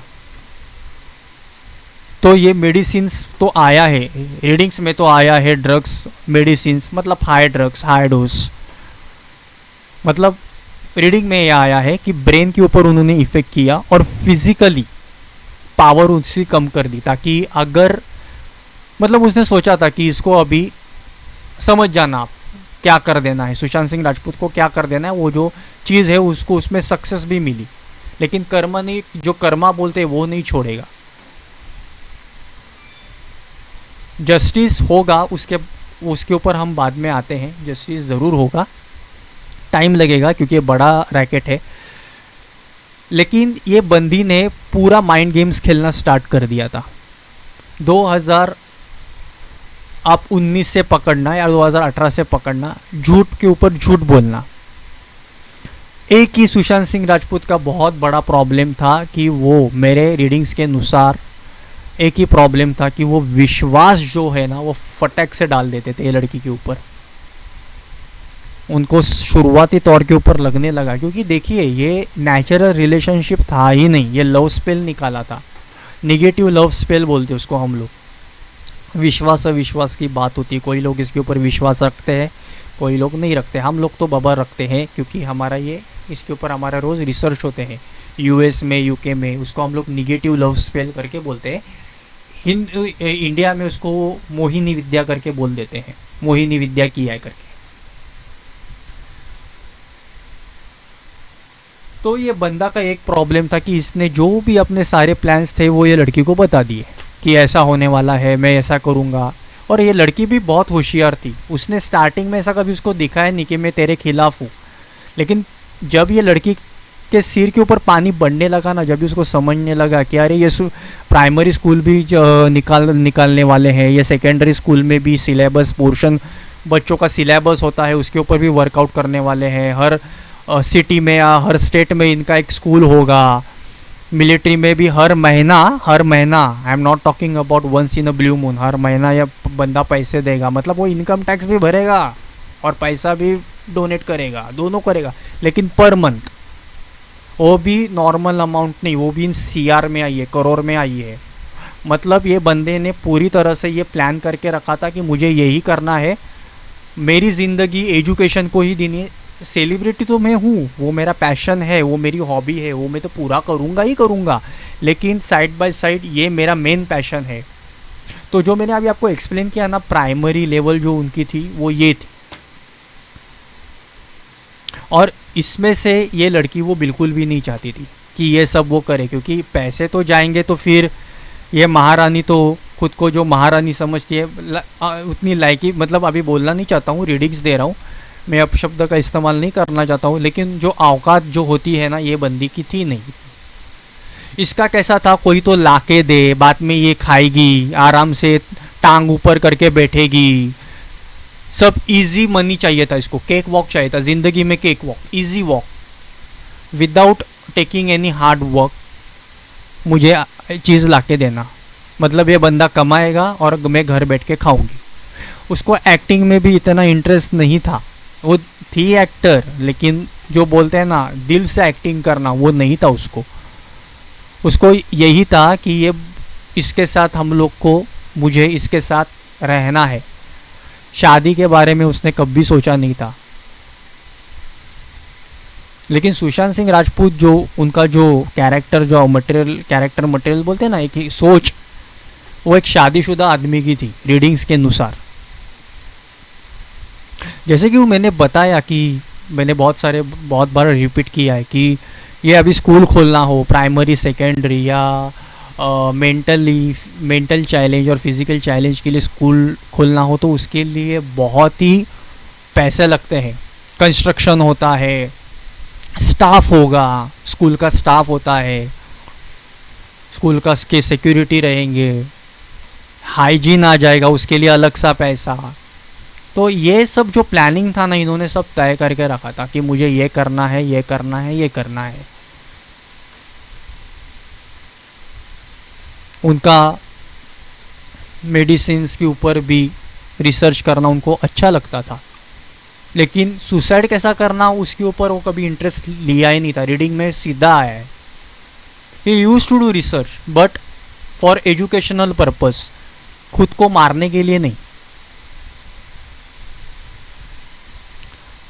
तो ये मेडिसिन्स तो आया है, रीडिंग्स में तो आया है ड्रग्स मेडिसिन्स, मतलब हाई ड्रग्स, हाई डोज, मतलब रीडिंग में ये आया है कि ब्रेन के ऊपर उन्होंने इफेक्ट किया और फिजिकली पावर उसकी कम कर दी, ताकि अगर मतलब उसने सोचा था कि इसको अभी समझ जाना आप क्या कर देना है, सुशांत सिंह राजपूत को क्या कर देना है, वो जो चीज़ है उसको उसमें सक्सेस भी मिली, लेकिन कर्मा नहीं, जो कर्मा बोलते हैं वो नहीं छोड़ेगा। जस्टिस होगा, उसके ऊपर हम बाद में आते हैं, जस्टिस ज़रूर होगा, टाइम लगेगा क्योंकि ये बड़ा रैकेट है। लेकिन ये बंदी ने पूरा माइंड गेम्स खेलना स्टार्ट कर दिया था। 2019 से पकड़ना या 2018 से पकड़ना, झूठ के ऊपर झूठ बोलना। एक ही सुशांत सिंह राजपूत का बहुत बड़ा प्रॉब्लम था कि वो, मेरे रीडिंग्स के अनुसार एक ही प्रॉब्लम था कि वो विश्वास जो है ना वो फटक से डाल देते थे ये लड़की के ऊपर। उनको शुरुआती तौर के ऊपर लगने लगा, क्योंकि देखिए ये नेचुरल रिलेशनशिप था ही नहीं, ये लव स्पेल निकाला था, निगेटिव लव स्पेल बोलते उसको हम लोग। विश्वास अविश्वास की बात होती है, कोई लोग इसके ऊपर विश्वास रखते हैं, कोई लोग नहीं रखते। हम लोग तो बाबा रखते हैं, क्योंकि हमारा ये इसके ऊपर हमारा रोज़ रिसर्च होते हैं यूएस में, यूके में, उसको हम लोग निगेटिव लव स्पेल करके बोलते हैं। इंडिया में उसको मोहिनी विद्या करके बोल देते हैं, मोहिनी विद्या की है करके। तो ये बंदा का एक प्रॉब्लम था कि इसने जो भी अपने सारे प्लान्स थे वो ये लड़की को बता दिए कि ऐसा होने वाला है, मैं ऐसा करूँगा। और ये लड़की भी बहुत होशियार थी, उसने स्टार्टिंग में ऐसा कभी उसको दिखाया नहीं कि मैं तेरे खिलाफ हूँ, लेकिन जब ये लड़की के सिर के ऊपर पानी बढ़ने लगा ना, जब भी उसको समझने लगा कि अरे ये प्राइमरी स्कूल भी निकालने वाले हैं, ये सेकेंडरी स्कूल में भी सिलेबस पोर्शन बच्चों का सिलेबस होता है उसके ऊपर भी वर्कआउट करने वाले हैं, हर सिटी में या हर स्टेट में इनका एक स्कूल होगा, मिलिट्री में भी हर महीना I am not talking about once in a blue moon, हर महीना यह बंदा पैसे देगा, मतलब वो इनकम टैक्स भी भरेगा और पैसा भी डोनेट करेगा, दोनों करेगा, लेकिन पर मंथ, वो भी नॉर्मल अमाउंट नहीं, वो भी इन सीआर में आई है, करोड़ में आई है। मतलब ये बंदे ने पूरी तरह से ये प्लान करके रखा था कि मुझे यही करना है, मेरी ज़िंदगी एजुकेशन को ही देनी है। सेलिब्रिटी तो मैं हूँ, वो मेरा पैशन है, वो मेरी हॉबी है, वो मैं तो पूरा करूँगा ही करूँगा, लेकिन साइड बाय साइड ये मेरा मेन पैशन है। तो जो मैंने अभी आपको एक्सप्लेन किया ना, प्राइमरी लेवल जो उनकी थी वो ये थी। और इसमें से ये लड़की वो बिल्कुल भी नहीं चाहती थी कि ये सब वो करे, क्योंकि पैसे तो जाएंगे तो फिर ये महारानी तो खुद को जो महारानी समझती है उतनी लायकी, मतलब अभी बोलना नहीं चाहता हूँ, रीडिंग्स दे रहा हूँ मैं, अब शब्द का इस्तेमाल नहीं करना चाहता हूँ, लेकिन जो औकात जो होती है ना ये बंदी की थी नहीं। इसका कैसा था, कोई तो लाके दे, बाद में ये खाएगी आराम से, टांग ऊपर करके बैठेगी, सब इजी मनी चाहिए था इसको, केक वॉक चाहिए था ज़िंदगी में, cake walk, easy walk without taking any hard work, मुझे चीज़ लाके देना, मतलब ये बंदा कमाएगा और मैं घर बैठ के खाऊंगी। उसको एक्टिंग में भी इतना इंटरेस्ट नहीं था, वो थी एक्टर, लेकिन जो बोलते हैं ना दिल से एक्टिंग करना, वो नहीं था उसको। उसको यही था कि ये इसके साथ हम लोग को, मुझे इसके साथ रहना है। शादी के बारे में उसने कभी सोचा नहीं था। लेकिन सुशांत सिंह राजपूत जो उनका जो कैरेक्टर, जो मटेरियल बोलते हैं ना, एक सोच, वो एक शादीशुदा आदमी की थी रीडिंग्स के अनुसार। जैसे कि वो मैंने बताया कि मैंने बहुत बार रिपीट किया है कि ये अभी स्कूल खोलना हो, प्राइमरी सेकेंडरी या मेंटल चैलेंज और फिज़िकल चैलेंज के लिए स्कूल खोलना हो, तो उसके लिए बहुत ही पैसे लगते हैं, कंस्ट्रक्शन होता है, स्टाफ होगा, स्कूल का स्टाफ होता है, स्कूल का के सिक्योरिटी रहेंगे, हाइजीन आ जाएगा, उसके लिए अलग सा पैसा। तो ये सब जो प्लानिंग था ना, इन्होंने सब तय करके रखा था कि मुझे ये करना है, ये करना है, ये करना है। उनका मेडिसिन्स के ऊपर भी रिसर्च करना उनको अच्छा लगता था, लेकिन सुसाइड कैसा करना उसके ऊपर वो कभी इंटरेस्ट लिया ही नहीं था। रीडिंग में सीधा आया है, he used to do research but for educational purpose, खुद को मारने के लिए नहीं।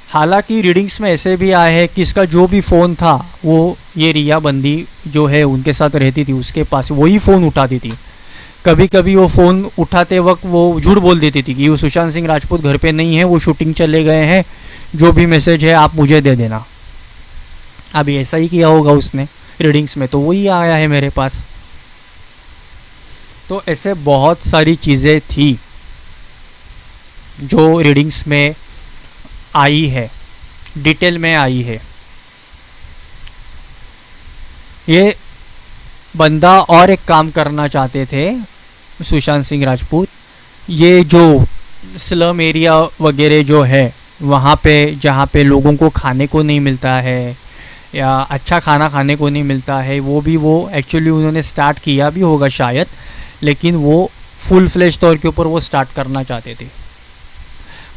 हालांकि रीडिंग्स में ऐसे भी आया है कि इसका जो भी फ़ोन था वो ये रिया बंदी जो है उनके साथ रहती थी, उसके पास वही फ़ोन उठाती थी। कभी कभी वो फ़ोन उठाते वक्त वो झूठ बोल देती थी कि वो सुशांत सिंह राजपूत घर पे नहीं है, वो शूटिंग चले गए हैं, जो भी मैसेज है आप मुझे दे देना। अभी ऐसा ही किया होगा उसने रीडिंग्स में, तो वही आया है मेरे पास। तो ऐसे बहुत सारी चीज़ें थी जो रीडिंग्स में आई है, डिटेल में आई है। ये बंदा और एक काम करना चाहते थे सुशांत सिंह राजपूत, ये जो स्लम एरिया वगैरह जो है वहाँ पे, जहाँ पे लोगों को खाने को नहीं मिलता है या अच्छा खाना खाने को नहीं मिलता है, वो भी वो एक्चुअली उन्होंने स्टार्ट किया भी होगा शायद, लेकिन वो फुल फ्लेश तौर के ऊपर वो स्टार्ट करना चाहते थे।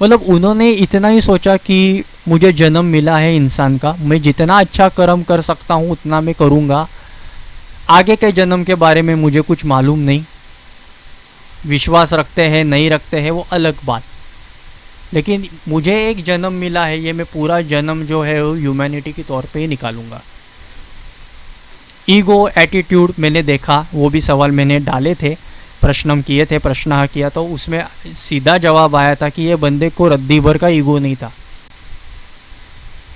मतलब उन्होंने इतना ही सोचा कि मुझे जन्म मिला है इंसान का, मैं जितना अच्छा कर्म कर सकता हूँ उतना मैं करूँगा, आगे के जन्म के बारे में मुझे कुछ मालूम नहीं। विश्वास रखते हैं नहीं रखते हैं वो अलग बात, लेकिन मुझे एक जन्म मिला है, ये मैं पूरा जन्म जो है ह्यूमैनिटी के तौर पे ही निकालूंगा। ईगो एटीट्यूड मैंने देखा, वो भी सवाल मैंने डाले थे, प्रश्न किए थे, प्रश्न किया, तो उसमें सीधा जवाब आया था कि ये बंदे को रद्दी भर का ईगो नहीं था।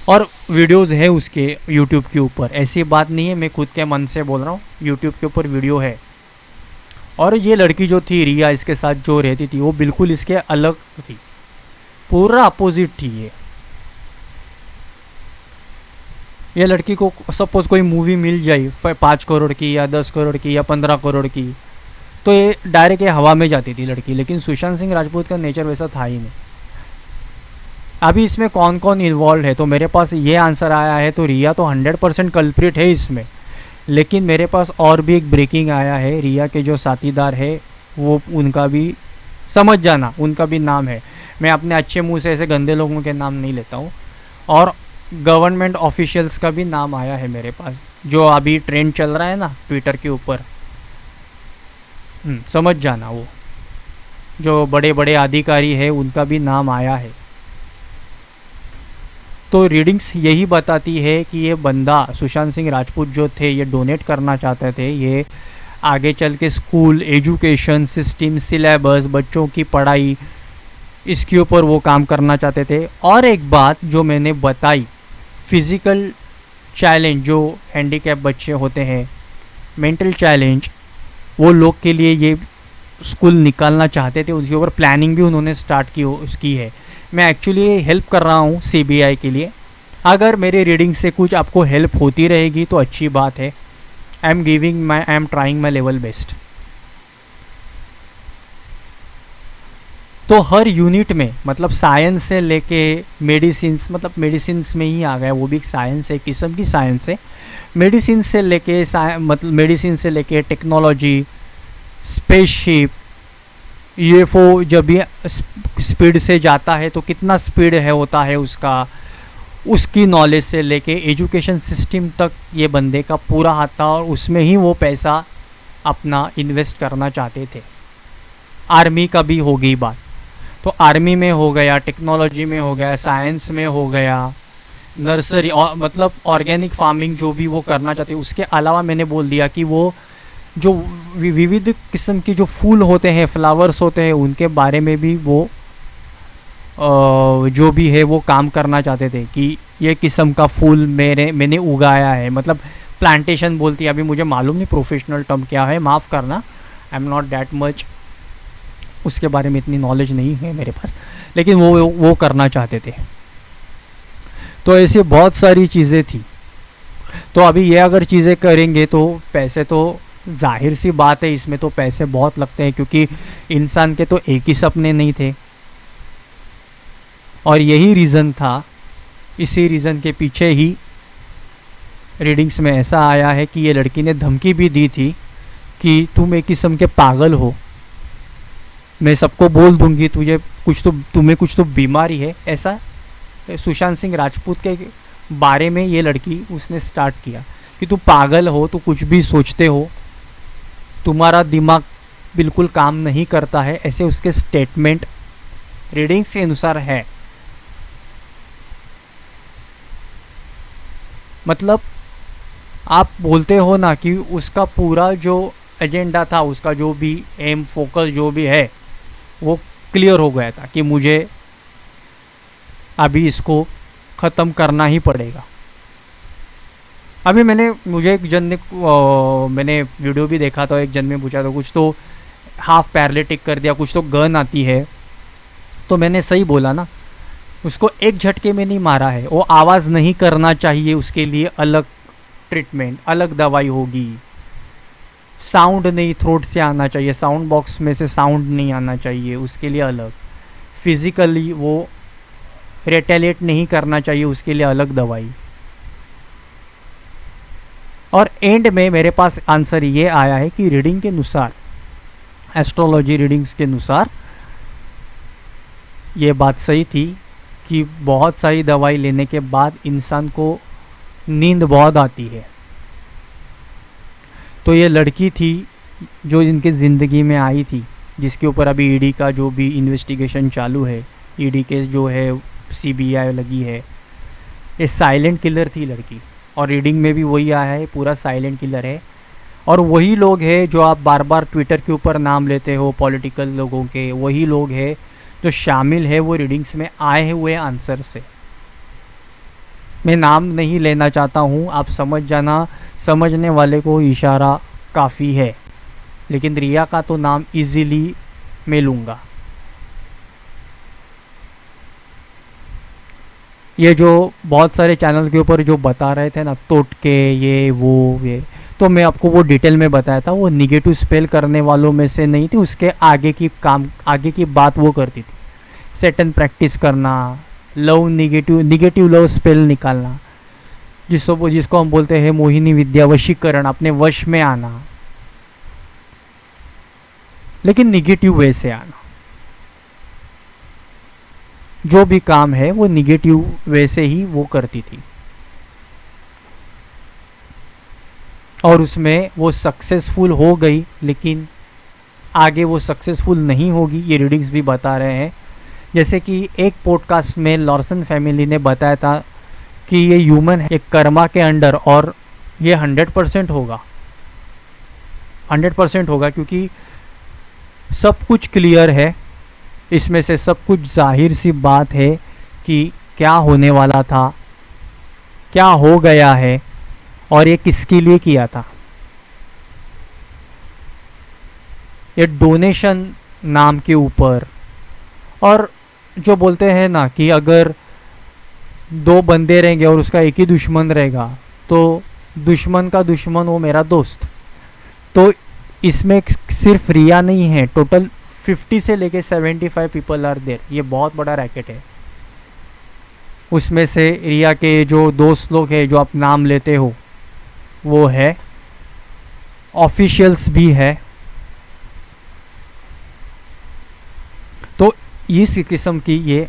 और वीडियोस है उसके यूट्यूब के ऊपर, ऐसी बात नहीं है मैं खुद के मन से बोल रहा हूँ, यूट्यूब के ऊपर वीडियो है। और ये लड़की जो थी रिया, इसके साथ जो रहती थी, वो बिल्कुल इसके अलग थी, पूरा अपोजिट थी। ये लड़की को सपोज कोई मूवी मिल जाए 5 करोड़ की या 10 करोड़ की या 15 करोड़ की, तो ये डायरेक्ट ये हवा में जाती थी लड़की। लेकिन सुशांत सिंह राजपूत का नेचर वैसा था ही नहीं। अभी इसमें कौन कौन इन्वॉल्व है, तो मेरे पास ये आंसर आया है, तो रिया तो 100% कल्प्रिट है इसमें, लेकिन मेरे पास और भी एक ब्रेकिंग आया है, रिया के जो साथीदार है वो उनका भी समझ जाना, उनका भी नाम है। मैं अपने अच्छे मुंह से ऐसे गंदे लोगों के नाम नहीं लेता हूँ। और गवर्नमेंट ऑफिशियल्स का भी नाम आया है मेरे पास, जो अभी ट्रेंड चल रहा है ना ट्विटर के ऊपर, समझ जाना, वो जो बड़े बड़े अधिकारी है उनका भी नाम आया है। तो रीडिंग्स यही बताती है कि ये बंदा सुशांत सिंह राजपूत जो थे, ये डोनेट करना चाहते थे, ये आगे चल के स्कूल, एजुकेशन सिस्टम, सिलेबस, बच्चों की पढ़ाई, इसके ऊपर वो काम करना चाहते थे। और एक बात जो मैंने बताई, फिज़िकल चैलेंज, जो हैंडीकैप बच्चे होते हैं, मेंटल चैलेंज, वो लोग के लिए ये स्कूल निकालना चाहते थे। उसके ऊपर प्लानिंग भी उन्होंने स्टार्ट की उसकी है। मैं एक्चुअली हेल्प कर रहा हूँ सीबीआई के लिए। अगर मेरे रीडिंग से कुछ आपको हेल्प होती रहेगी तो अच्छी बात है। I am trying my level best. तो हर यूनिट में, मतलब साइंस से लेके मेडिसिन, मतलब मेडिसिन में ही आ गया, वो भी साइंस है, किस्म की साइंस है। मेडिसिन से लेके मतलब मेडिसिन से लेके टेक्नोलॉजी, स्पेसशिप, यूएफओ जब भी स्पीड से जाता है तो कितना स्पीड है होता है उसका, उसकी नॉलेज से लेके एजुकेशन सिस्टम तक ये बंदे का पूरा हाथ था। और उसमें ही वो पैसा अपना इन्वेस्ट करना चाहते थे। आर्मी का भी हो गई बात, तो आर्मी में हो गया, टेक्नोलॉजी में हो गया, साइंस में हो गया, नर्सरी और मतलब ऑर्गेनिक फार्मिंग जो भी वो करना चाहते हैं। उसके अलावा मैंने बोल दिया कि वो जो विविध किस्म की जो फूल होते हैं, फ्लावर्स होते हैं, उनके बारे में भी वो जो भी है वो काम करना चाहते थे कि ये किस्म का फूल मैंने उगाया है। मतलब प्लांटेशन बोलती है, अभी मुझे मालूम नहीं प्रोफेशनल टर्म क्या है, माफ़ करना, आई एम नॉट दैट मच, उसके बारे में इतनी नॉलेज नहीं है मेरे पास, लेकिन वो करना चाहते थे। तो ऐसी बहुत सारी चीज़ें थी। तो अभी ये अगर चीज़ें करेंगे तो पैसे, तो जाहिर सी बात है इसमें तो पैसे बहुत लगते हैं, क्योंकि इंसान के तो एक ही सपने नहीं थे। और यही रीज़न था, इसी रीज़न के पीछे ही रीडिंग्स में ऐसा आया है कि ये लड़की ने धमकी भी दी थी कि तुम एक किस्म के पागल हो, मैं सबको बोल दूंगी तुम्हें कुछ तो बीमारी है। ऐसा सुशांत सिंह राजपूत के बारे में ये लड़की उसने स्टार्ट किया कि तू पागल हो, तू कुछ भी सोचते हो, तुम्हारा दिमाग बिल्कुल काम नहीं करता है, ऐसे उसके स्टेटमेंट रीडिंग्स के अनुसार है। मतलब आप बोलते हो ना कि उसका पूरा जो एजेंडा था, उसका जो भी एम, फोकस जो भी है, वो क्लियर हो गया था कि मुझे अभी इसको ख़त्म करना ही पड़ेगा। अभी मुझे एक जन ने मैंने वीडियो भी देखा था, एक जन ने पूछा था कुछ तो हाफ पैरालिटिक कर दिया, कुछ तो गन आती है। तो मैंने सही बोला ना, उसको एक झटके में नहीं मारा है, वो आवाज़ नहीं करना चाहिए, उसके लिए अलग ट्रीटमेंट, अलग दवाई होगी। साउंड नहीं थ्रोट से आना चाहिए, साउंड बॉक्स में से साउंड नहीं आना चाहिए, उसके लिए अलग। फिज़िकली वो रेटेलेट नहीं करना चाहिए, उसके लिए अलग दवाई। और एंड में मेरे पास आंसर ये आया है कि रीडिंग के अनुसार, एस्ट्रोलॉजी रीडिंग्स के अनुसार ये बात सही थी कि बहुत सारी दवाई लेने के बाद इंसान को नींद बहुत आती है। तो ये लड़की थी जो इनके ज़िंदगी में आई थी, जिसके ऊपर अभी ईडी का जो भी इन्वेस्टिगेशन चालू है, ईडी केस जो है सीबीआई लगी है, ये साइलेंट किलर थी लड़की। और रीडिंग में भी वही आया है, पूरा साइलेंट किलर है। और वही लोग हैं जो आप बार बार ट्विटर के ऊपर नाम लेते हो पॉलिटिकल लोगों के, वही लोग हैं जो शामिल है वो रीडिंग्स में आए हुए आंसर से। मैं नाम नहीं लेना चाहता हूँ, आप समझ जाना, समझने वाले को इशारा काफ़ी है। लेकिन रिया का तो नाम इजीली मैं लूँगा। ये जो बहुत सारे चैनल के ऊपर जो बता रहे थे ना, टोटके ये वो ये, तो मैं आपको वो डिटेल में बताया था। वो निगेटिव स्पेल करने वालों में से नहीं थी, उसके आगे की बात वो करती थी। सेटन प्रैक्टिस करना, निगेटिव लव स्पेल निकालना, जिसको हम बोलते हैं मोहिनी विद्या, वशीकरण, अपने वश में आना, लेकिन निगेटिव वे से आना। जो भी काम है वो निगेटिव वे से ही वो करती थी, और उसमें वो सक्सेसफुल हो गई। लेकिन आगे वो सक्सेसफुल नहीं होगी, ये रीडिंग्स भी बता रहे हैं। जैसे कि एक पॉडकास्ट में लॉर्सन फैमिली ने बताया था कि ये ह्यूमन है, ये कर्मा के अंडर, और ये 100% होगा, 100% होगा, क्योंकि सब कुछ क्लियर है इसमें से, सब कुछ जाहिर सी बात है कि क्या होने वाला था, क्या हो गया है, और ये किसके लिए किया था। ये डोनेशन नाम के ऊपर, और जो बोलते हैं ना कि अगर दो बंदे रहेंगे और उसका एक ही दुश्मन रहेगा, तो दुश्मन का दुश्मन वो मेरा दोस्त। तो इसमें सिर्फ रिया नहीं है, टोटल 50 से लेके 75 पीपल आर देयर। ये बहुत बड़ा रैकेट है। उसमें से रिया के जो दोस्त लोग हैं जो आप नाम लेते हो वो है, ऑफिशियल्स भी है। तो इस किस्म की ये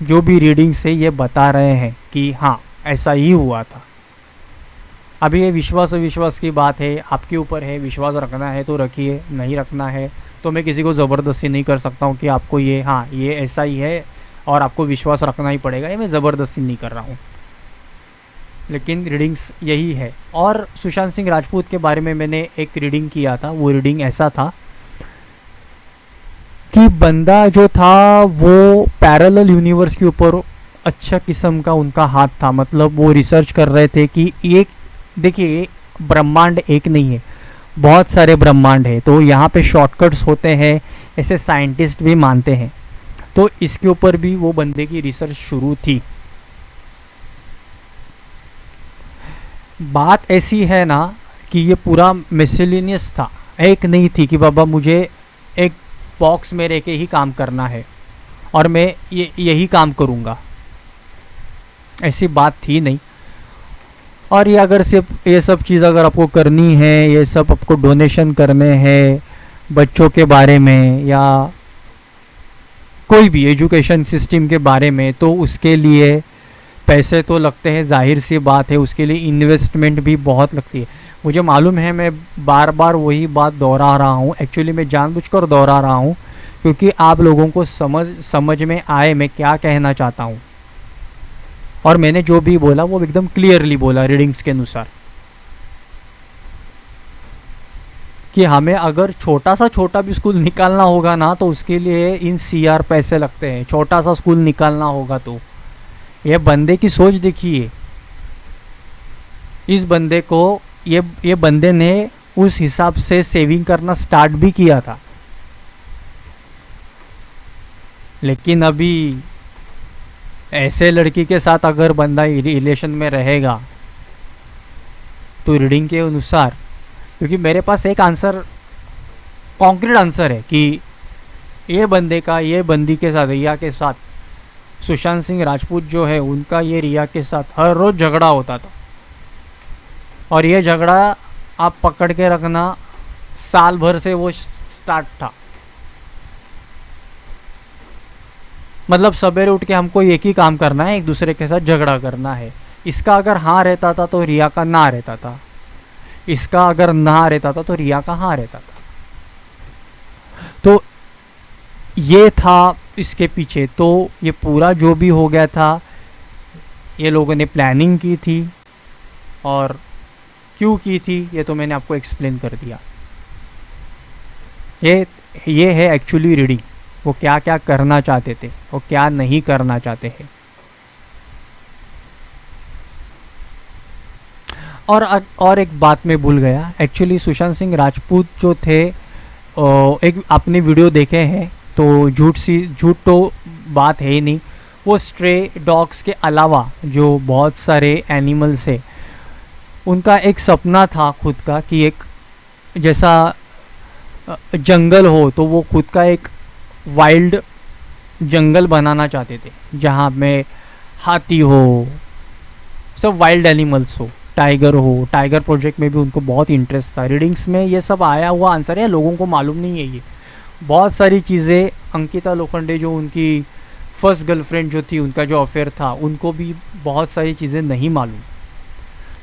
जो भी रीडिंग से ये बता रहे हैं कि हाँ ऐसा ही हुआ था। अभी ये विश्वास अविश्वास की बात है, आपके ऊपर है। विश्वास रखना है तो रखिए, नहीं रखना है तो मैं किसी को ज़बरदस्ती नहीं कर सकता हूँ कि आपको ये, हाँ ये ऐसा ही है और आपको विश्वास रखना ही पड़ेगा। ये मैं ज़बरदस्ती नहीं कर रहा हूँ, लेकिन रीडिंग्स यही है। और सुशांत सिंह राजपूत के बारे में मैंने एक रीडिंग किया था। वो रीडिंग ऐसा था कि बंदा जो था वो पैरेलल यूनिवर्स के ऊपर अच्छा किस्म का उनका हाथ था। मतलब वो रिसर्च कर रहे थे कि एक, देखिए ब्रह्मांड एक नहीं है, बहुत सारे ब्रह्मांड है, तो यहाँ पे शॉर्टकट्स होते हैं, ऐसे साइंटिस्ट भी मानते हैं। तो इसके ऊपर भी वो बंदे की रिसर्च शुरू थी। बात ऐसी है ना कि ये पूरा मिसलिनियस था, एक नहीं थी कि बाबा मुझे एक बॉक्स में रह के ही काम करना है और मैं यही काम करूँगा, ऐसी बात थी नहीं। और ये अगर सिर्फ ये सब चीज़ अगर आपको करनी है, ये सब आपको डोनेशन करने हैं बच्चों के बारे में या कोई भी एजुकेशन सिस्टम के बारे में, तो उसके लिए पैसे तो लगते हैं, जाहिर सी बात है। उसके लिए इन्वेस्टमेंट भी बहुत लगती है। मुझे मालूम है, मैं बार बार वही बात दोहरा रहा हूँ। एक्चुअली मैं जानबूझकर दोहरा रहा हूँ क्योंकि आप लोगों को समझ में आए मैं क्या कहना चाहता हूँ। और मैंने जो भी बोला वो एकदम क्लियरली बोला रीडिंग्स के अनुसार कि हमें अगर छोटा सा भी स्कूल निकालना होगा ना, तो उसके लिए इन CR पैसे लगते हैं। छोटा सा स्कूल निकालना होगा तो ये बंदे की सोच देखिए। इस बंदे को ये बंदे ने उस हिसाब से सेविंग करना स्टार्ट भी किया था, लेकिन अभी ऐसे लड़की के साथ अगर बंदा रिलेशन में रहेगा तो रीडिंग के अनुसार, क्योंकि मेरे पास एक आंसर, कॉन्क्रीट आंसर है कि ये बंदे का ये बंदी के साथ, रिया के साथ, सुशांत सिंह राजपूत जो है उनका ये रिया के साथ हर रोज़ झगड़ा होता था। और ये झगड़ा आप पकड़ के रखना, साल भर से वो स्टार्ट था। मतलब सवेरे उठ के हमको एक ही काम करना है, एक दूसरे के साथ झगड़ा करना है। इसका अगर हाँ रहता था तो रिया का ना रहता था, इसका अगर ना रहता था तो रिया का हाँ रहता था। तो ये था इसके पीछे। तो ये पूरा जो भी हो गया था, ये लोगों ने प्लानिंग की थी, और क्यों की थी ये तो मैंने आपको एक्सप्लेन कर दिया। ये है एक्चुअली रीडिंग। वो क्या क्या करना चाहते थे, वो क्या नहीं करना चाहते हैं। और एक बात मैं भूल गया। एक्चुअली सुशांत सिंह राजपूत जो थे, एक आपने वीडियो देखे हैं तो झूठ तो बात है ही नहीं। वो स्ट्रे डॉग्स के अलावा जो बहुत सारे एनिमल्स है, उनका एक सपना था खुद का कि एक जैसा जंगल हो, तो वो खुद का एक वाइल्ड जंगल बनाना चाहते थे जहाँ में हाथी हो, सब वाइल्ड एनिमल्स हो, टाइगर हो। टाइगर प्रोजेक्ट में भी उनको बहुत इंटरेस्ट था। रीडिंग्स में ये सब आया हुआ आंसर है, लोगों को मालूम नहीं है ये बहुत सारी चीज़ें। अंकिता लोखंडे जो उनकी फर्स्ट गर्लफ्रेंड जो थी, उनका जो अफेयर था, उनको भी बहुत सारी चीज़ें नहीं मालूम।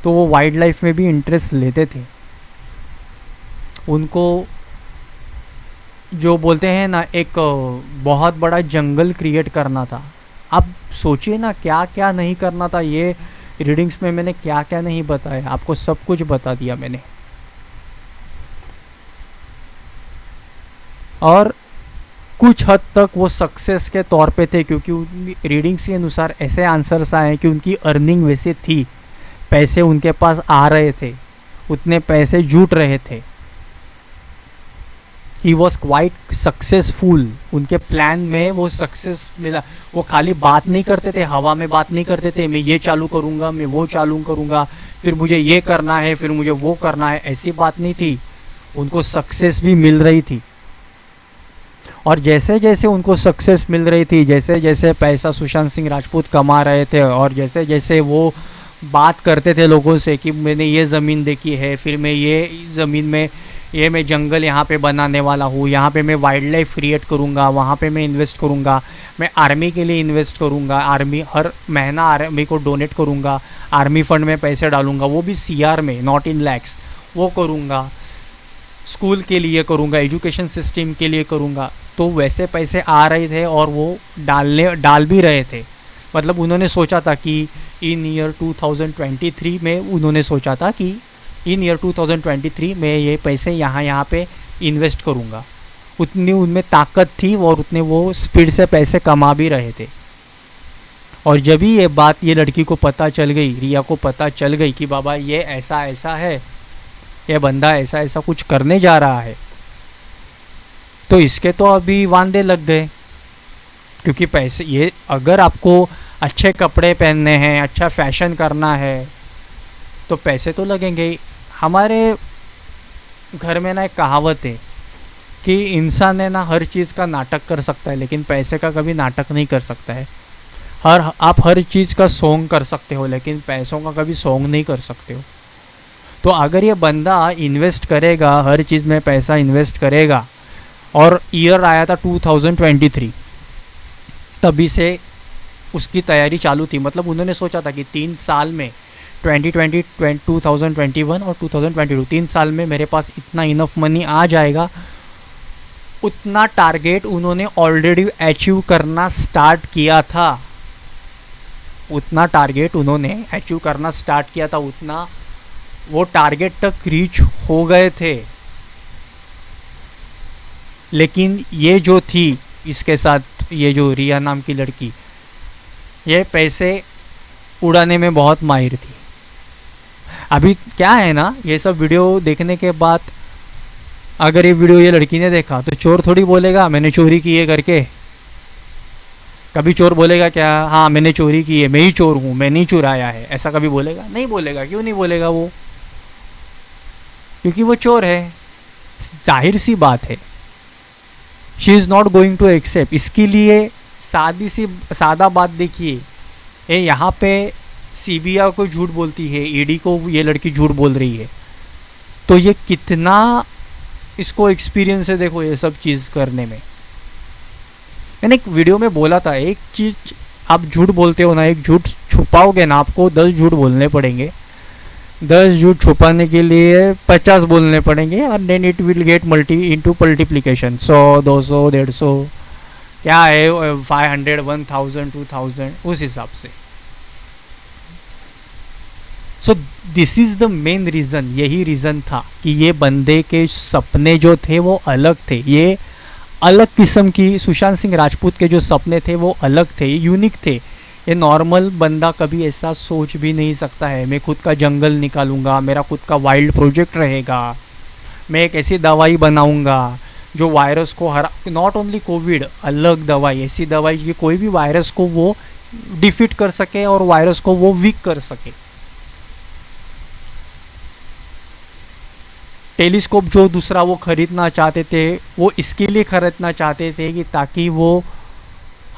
तो वो वाइल्ड लाइफ में भी इंटरेस्ट लेते थे। उनको जो बोलते हैं ना, एक बहुत बड़ा जंगल क्रिएट करना था। आप सोचिए ना क्या क्या नहीं करना था। ये रीडिंग्स में मैंने क्या क्या नहीं बताया, आपको सब कुछ बता दिया मैंने। और कुछ हद तक वो सक्सेस के तौर पे थे, क्योंकि उनकी रीडिंग्स के अनुसार ऐसे आंसर्स आए कि उनकी अर्निंग वैसे थी, पैसे उनके पास आ रहे थे, उतने पैसे जुट रहे थे। ही वॉज क्वाइट सक्सेसफुल, उनके प्लान में वो सक्सेस मिला। वो खाली बात नहीं करते थे, हवा में बात नहीं करते थे, मैं ये चालू करूँगा, मैं वो चालू करूँगा, फिर मुझे ये करना है, फिर मुझे वो करना है, ऐसी बात नहीं थी। उनको सक्सेस भी मिल रही थी। और जैसे जैसे उनको सक्सेस मिल रही थी, जैसे जैसे पैसा सुशांत सिंह राजपूत कमा रहे थे, और जैसे जैसे वो बात करते थे लोगों से कि मैंने ये ज़मीन देखी है, फिर मैं ये ज़मीन में ये मैं जंगल यहाँ पे बनाने वाला हूँ, यहाँ पे मैं वाइल्ड लाइफ क्रिएट करूँगा, वहाँ पे मैं इन्वेस्ट करूँगा, मैं आर्मी के लिए इन्वेस्ट करूँगा, आर्मी हर महीना आर्मी को डोनेट करूँगा, आर्मी फंड में पैसे डालूँगा, वो भी सीआर में, नॉट इन लैक्स, वो करूँगा, स्कूल के लिए करूँगा, एजुकेशन सिस्टम के लिए करूँगा। तो वैसे पैसे आ रहे थे और वो डाल भी रहे थे। मतलब उन्होंने सोचा था कि इन ईयर 2023 में उन्होंने सोचा था कि इन ईयर 2023 में ये पैसे यहाँ पे इन्वेस्ट करूँगा। उतनी उनमें ताकत थी और उतने वो स्पीड से पैसे कमा भी रहे थे। और जब ही ये बात ये लड़की को पता चल गई, रिया को पता चल गई कि बाबा ये ऐसा ऐसा है, ये बंदा ऐसा ऐसा कुछ करने जा रहा है, तो इसके तो अभी वांदे लग गए। क्योंकि पैसे, ये अगर आपको अच्छे कपड़े पहनने हैं, अच्छा फैशन करना है, तो पैसे तो लगेंगे ही। हमारे घर में ना एक कहावत है कि इंसान है ना हर चीज़ का नाटक कर सकता है, लेकिन पैसे का कभी नाटक नहीं कर सकता है। आप हर चीज़ का सॉन्ग कर सकते हो, लेकिन पैसों का कभी सॉन्ग नहीं कर सकते हो। तो अगर ये बंदा इन्वेस्ट करेगा, हर चीज़ में पैसा इन्वेस्ट करेगा, और ईयर आया था 2023, तभी से उसकी तैयारी चालू थी। मतलब उन्होंने सोचा था कि 3 साल में 2020, 2021 और 2022, 3 साल में मेरे पास इतना इनफ मनी आ जाएगा। उतना टारगेट उन्होंने ऑलरेडी अचीव करना स्टार्ट किया था। उतना टारगेट उन्होंने अचीव करना स्टार्ट किया था, उतना वो टारगेट तक रीच हो गए थे। लेकिन ये जो थी इसके साथ, ये जो रिया नाम की लड़की, ये पैसे उड़ाने में बहुत माहिर थी। अभी क्या है ना, ये सब वीडियो देखने के बाद अगर ये वीडियो ये लड़की ने देखा तो चोर थोड़ी बोलेगा मैंने चोरी की है करके। कभी चोर बोलेगा क्या, हाँ मैंने चोरी की है, मैं ही चोर हूँ, मैंने ही चुराया है, ऐसा कभी बोलेगा? नहीं बोलेगा। क्यों नहीं बोलेगा वो? क्योंकि वो चोर है, जाहिर सी बात है। She is not going to accept. इसके लिए सादा बात देखिए, ये यहाँ पे सीबीआई को झूठ बोलती है, ईडी को ये लड़की झूठ बोल रही है, तो ये कितना इसको एक्सपीरियंस है देखो ये सब चीज़ करने में। मैंने एक वीडियो में बोला था, एक चीज़ आप झूठ बोलते हो ना, एक झूठ छुपाओगे ना, आपको 10 झूठ बोलने पड़ेंगे। 10 झूठ छुपाने के लिए 50 बोलने पड़ेंगे, और then it will get multiplication. 100, 200, 150, क्या है 500, 1000, 2000, उस हिसाब से। So this is the main reason. यही रीज़न था कि ये बंदे के सपने जो थे वो अलग थे। ये अलग किस्म की, सुशांत सिंह राजपूत के जो सपने थे वो अलग थे, यूनिक थे। ये नॉर्मल बंदा कभी ऐसा सोच भी नहीं सकता है। मैं खुद का जंगल निकालूंगा, मेरा खुद का वाइल्ड प्रोजेक्ट रहेगा, मैं एक ऐसी दवाई बनाऊंगा जो वायरस को हरा, नॉट ओनली कोविड, अलग दवाई, ऐसी दवाई कि कोई भी वायरस को वो डिफीट कर सके और वायरस को वो वीक कर सके। टेलीस्कोप जो दूसरा वो खरीदना चाहते थे, वो इसके लिए खरीदना चाहते थे कि ताकि वो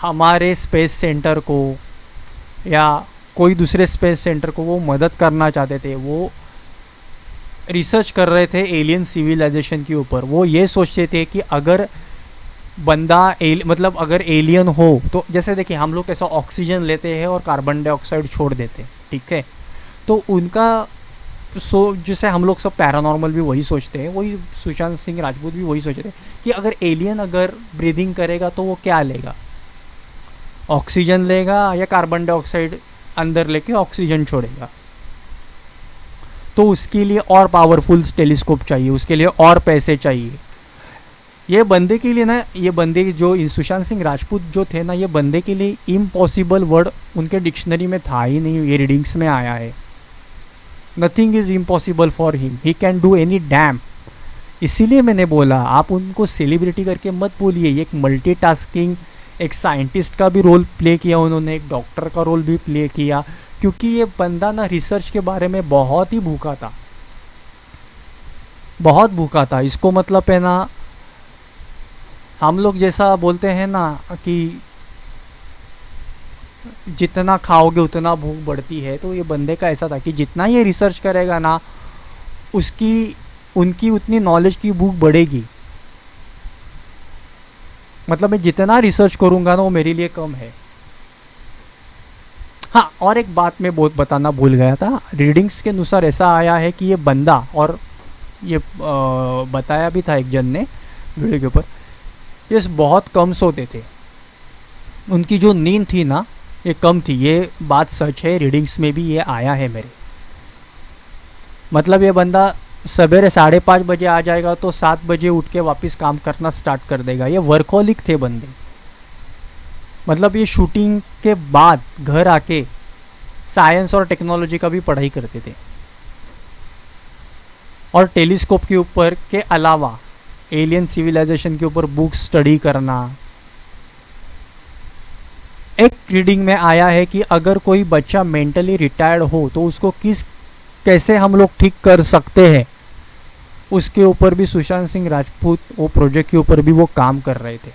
हमारे स्पेस सेंटर को या कोई दूसरे स्पेस सेंटर को वो मदद करना चाहते थे। वो रिसर्च कर रहे थे एलियन सिविलाइजेशन के ऊपर। वो ये सोचते थे कि अगर बंदा मतलब अगर एलियन हो तो, जैसे देखिए हम लोग कैसा ऑक्सीजन लेते हैं और कार्बन डाइऑक्साइड छोड़ देते हैं, ठीक है, तो उनका जैसे हम लोग सब पैरानॉर्मल भी वही सोचते हैं, वही सुशांत सिंह राजपूत भी वही सोच रहे कि अगर एलियन अगर ब्रीदिंग करेगा तो वो क्या लेगा, ऑक्सीजन लेगा या कार्बन डाइऑक्साइड अंदर लेके ऑक्सीजन छोड़ेगा। तो उसके लिए और पावरफुल टेलीस्कोप चाहिए, उसके लिए और पैसे चाहिए। ये बंदे के लिए ना, ये बंदे जो सुशांत सिंह राजपूत जो थे ना, ये बंदे के लिए इम्पॉसिबल वर्ड उनके डिक्शनरी में था ही नहीं, ये रीडिंग्स में आया है। Nothing is impossible for him, he can do any damn. इसीलिए मैंने बोला आप उनको सेलिब्रिटी करके मत बोलिए। ये एक मल्टीटास्किंग, एक साइंटिस्ट का भी रोल प्ले किया उन्होंने, एक डॉक्टर का रोल भी प्ले किया, क्योंकि ये बंदा ना रिसर्च के बारे में बहुत ही भूखा था, बहुत भूखा था। इसको मतलब है ना, हम लोग जैसा बोलते हैं ना कि जितना खाओगे उतना भूख बढ़ती है, तो ये बंदे का ऐसा था कि जितना ये रिसर्च करेगा ना, उनकी उतनी नॉलेज की भूख बढ़ेगी। मतलब मैं जितना रिसर्च करूँगा ना वो मेरे लिए कम है। हाँ, और एक बात मैं बहुत बताना भूल गया था, रीडिंग्स के अनुसार ऐसा आया है कि ये बंदा, और ये बताया भी था एक जन ने वीडियो के ऊपर, ये बहुत कम सोते थे, उनकी जो नींद थी ना ये कम थी। ये बात सच है, रीडिंग्स में भी ये आया है मेरे। मतलब ये बंदा सवेरे 5:30 बजे आ जाएगा तो 7 बजे उठ के वापस काम करना स्टार्ट कर देगा। ये वर्कहोलिक थे बंदे। मतलब ये शूटिंग के बाद घर आके साइंस और टेक्नोलॉजी का भी पढ़ाई करते थे, और टेलीस्कोप के ऊपर के अलावा एलियन सिविलाइजेशन के ऊपर बुक स्टडी करना। एक रीडिंग में आया है कि अगर कोई बच्चा मेंटली रिटायर्ड हो तो उसको कैसे हम लोग ठीक कर सकते हैं, उसके ऊपर भी सुशांत सिंह राजपूत वो प्रोजेक्ट के ऊपर भी वो काम कर रहे थे।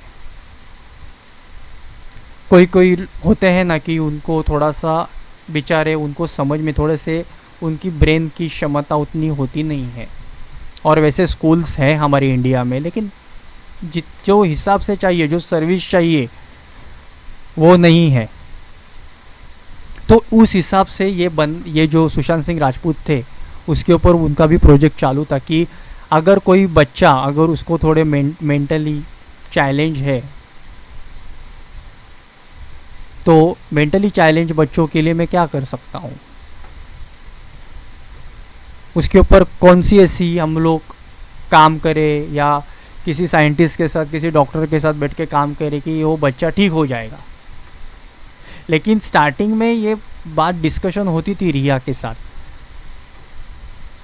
कोई होते हैं ना कि उनको थोड़ा सा बेचारे, उनको समझ में थोड़े से उनकी ब्रेन की क्षमता उतनी होती नहीं है, और वैसे स्कूल्स हैं हमारे इंडिया में, लेकिन जो हिसाब से चाहिए, जो सर्विस चाहिए वो नहीं है। तो उस हिसाब से ये जो सुशांत सिंह राजपूत थे उसके ऊपर उनका भी प्रोजेक्ट चालू था कि अगर कोई बच्चा, अगर उसको थोड़े मेंटली चैलेंज है, तो मेंटली चैलेंज बच्चों के लिए मैं क्या कर सकता हूँ, उसके ऊपर कौन सी ऐसी हम लोग काम करें, या किसी साइंटिस्ट के साथ, किसी डॉक्टर के साथ बैठ के काम करें कि वो बच्चा ठीक हो जाएगा। लेकिन स्टार्टिंग में ये बात डिस्कशन होती थी रिया के साथ,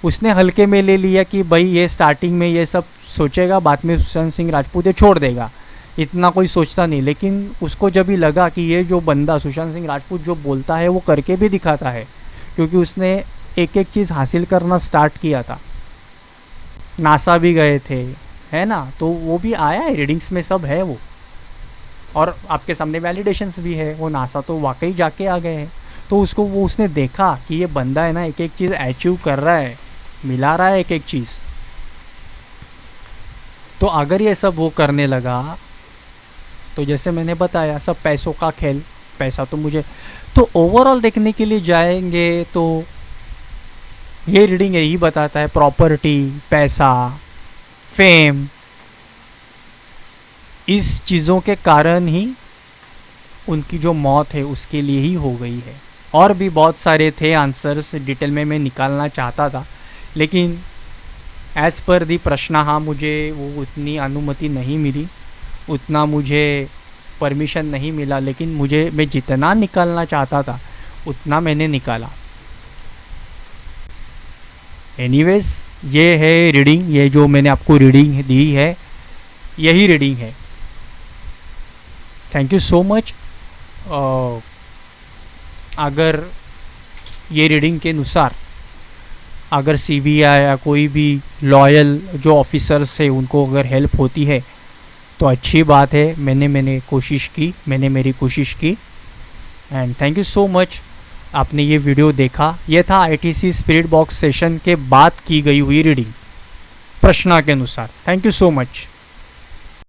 उसने हल्के में ले लिया कि भाई ये स्टार्टिंग में ये सब सोचेगा, बाद में सुशांत सिंह राजपूत ये छोड़ देगा, इतना कोई सोचता नहीं। लेकिन उसको जब भी लगा कि ये जो बंदा सुशांत सिंह राजपूत जो बोलता है वो करके भी दिखाता है, क्योंकि उसने एक एक चीज़ हासिल करना स्टार्ट किया था, नासा भी गए थे, है ना, तो वो भी आया है रीडिंग्स में, सब है वो, और आपके सामने वैलिडेशंस भी है, वो नासा तो वाकई जाके आ गए हैं। तो उसने देखा कि ये बंदा है ना एक एक चीज़ अचीव कर रहा है, मिला रहा है एक एक चीज़। तो अगर ये सब वो करने लगा, तो जैसे मैंने बताया सब पैसों का खेल, पैसा तो मुझे, तो ओवरऑल देखने के लिए जाएंगे तो ये रीडिंग यही बताता है, प्रॉपर्टी, पैसा, फेम, इस चीज़ों के कारण ही उनकी जो मौत है उसके लिए ही हो गई है। और भी बहुत सारे थे आंसर्स, डिटेल में मैं निकालना चाहता था, लेकिन एज़ पर दी प्रश्न, हाँ, मुझे वो उतनी अनुमति नहीं मिली, उतना मुझे परमिशन नहीं मिला, लेकिन मैं जितना निकालना चाहता था उतना मैंने निकाला। एनीवेज, ये है रीडिंग, ये जो मैंने आपको रीडिंग दी है यही रीडिंग है। Thank you so much. अगर ये रीडिंग के अनुसार अगर सीबीआई या कोई भी लॉयल जो ऑफिसर्स है उनको अगर हेल्प होती है तो अच्छी बात है। मैंने मेरी कोशिश की, and thank you so much आपने ये वीडियो देखा। ये था आईटीसी स्पिरिट बॉक्स सेशन के बाद की गई हुई रीडिंग प्रश्न के अनुसार। Thank you so much.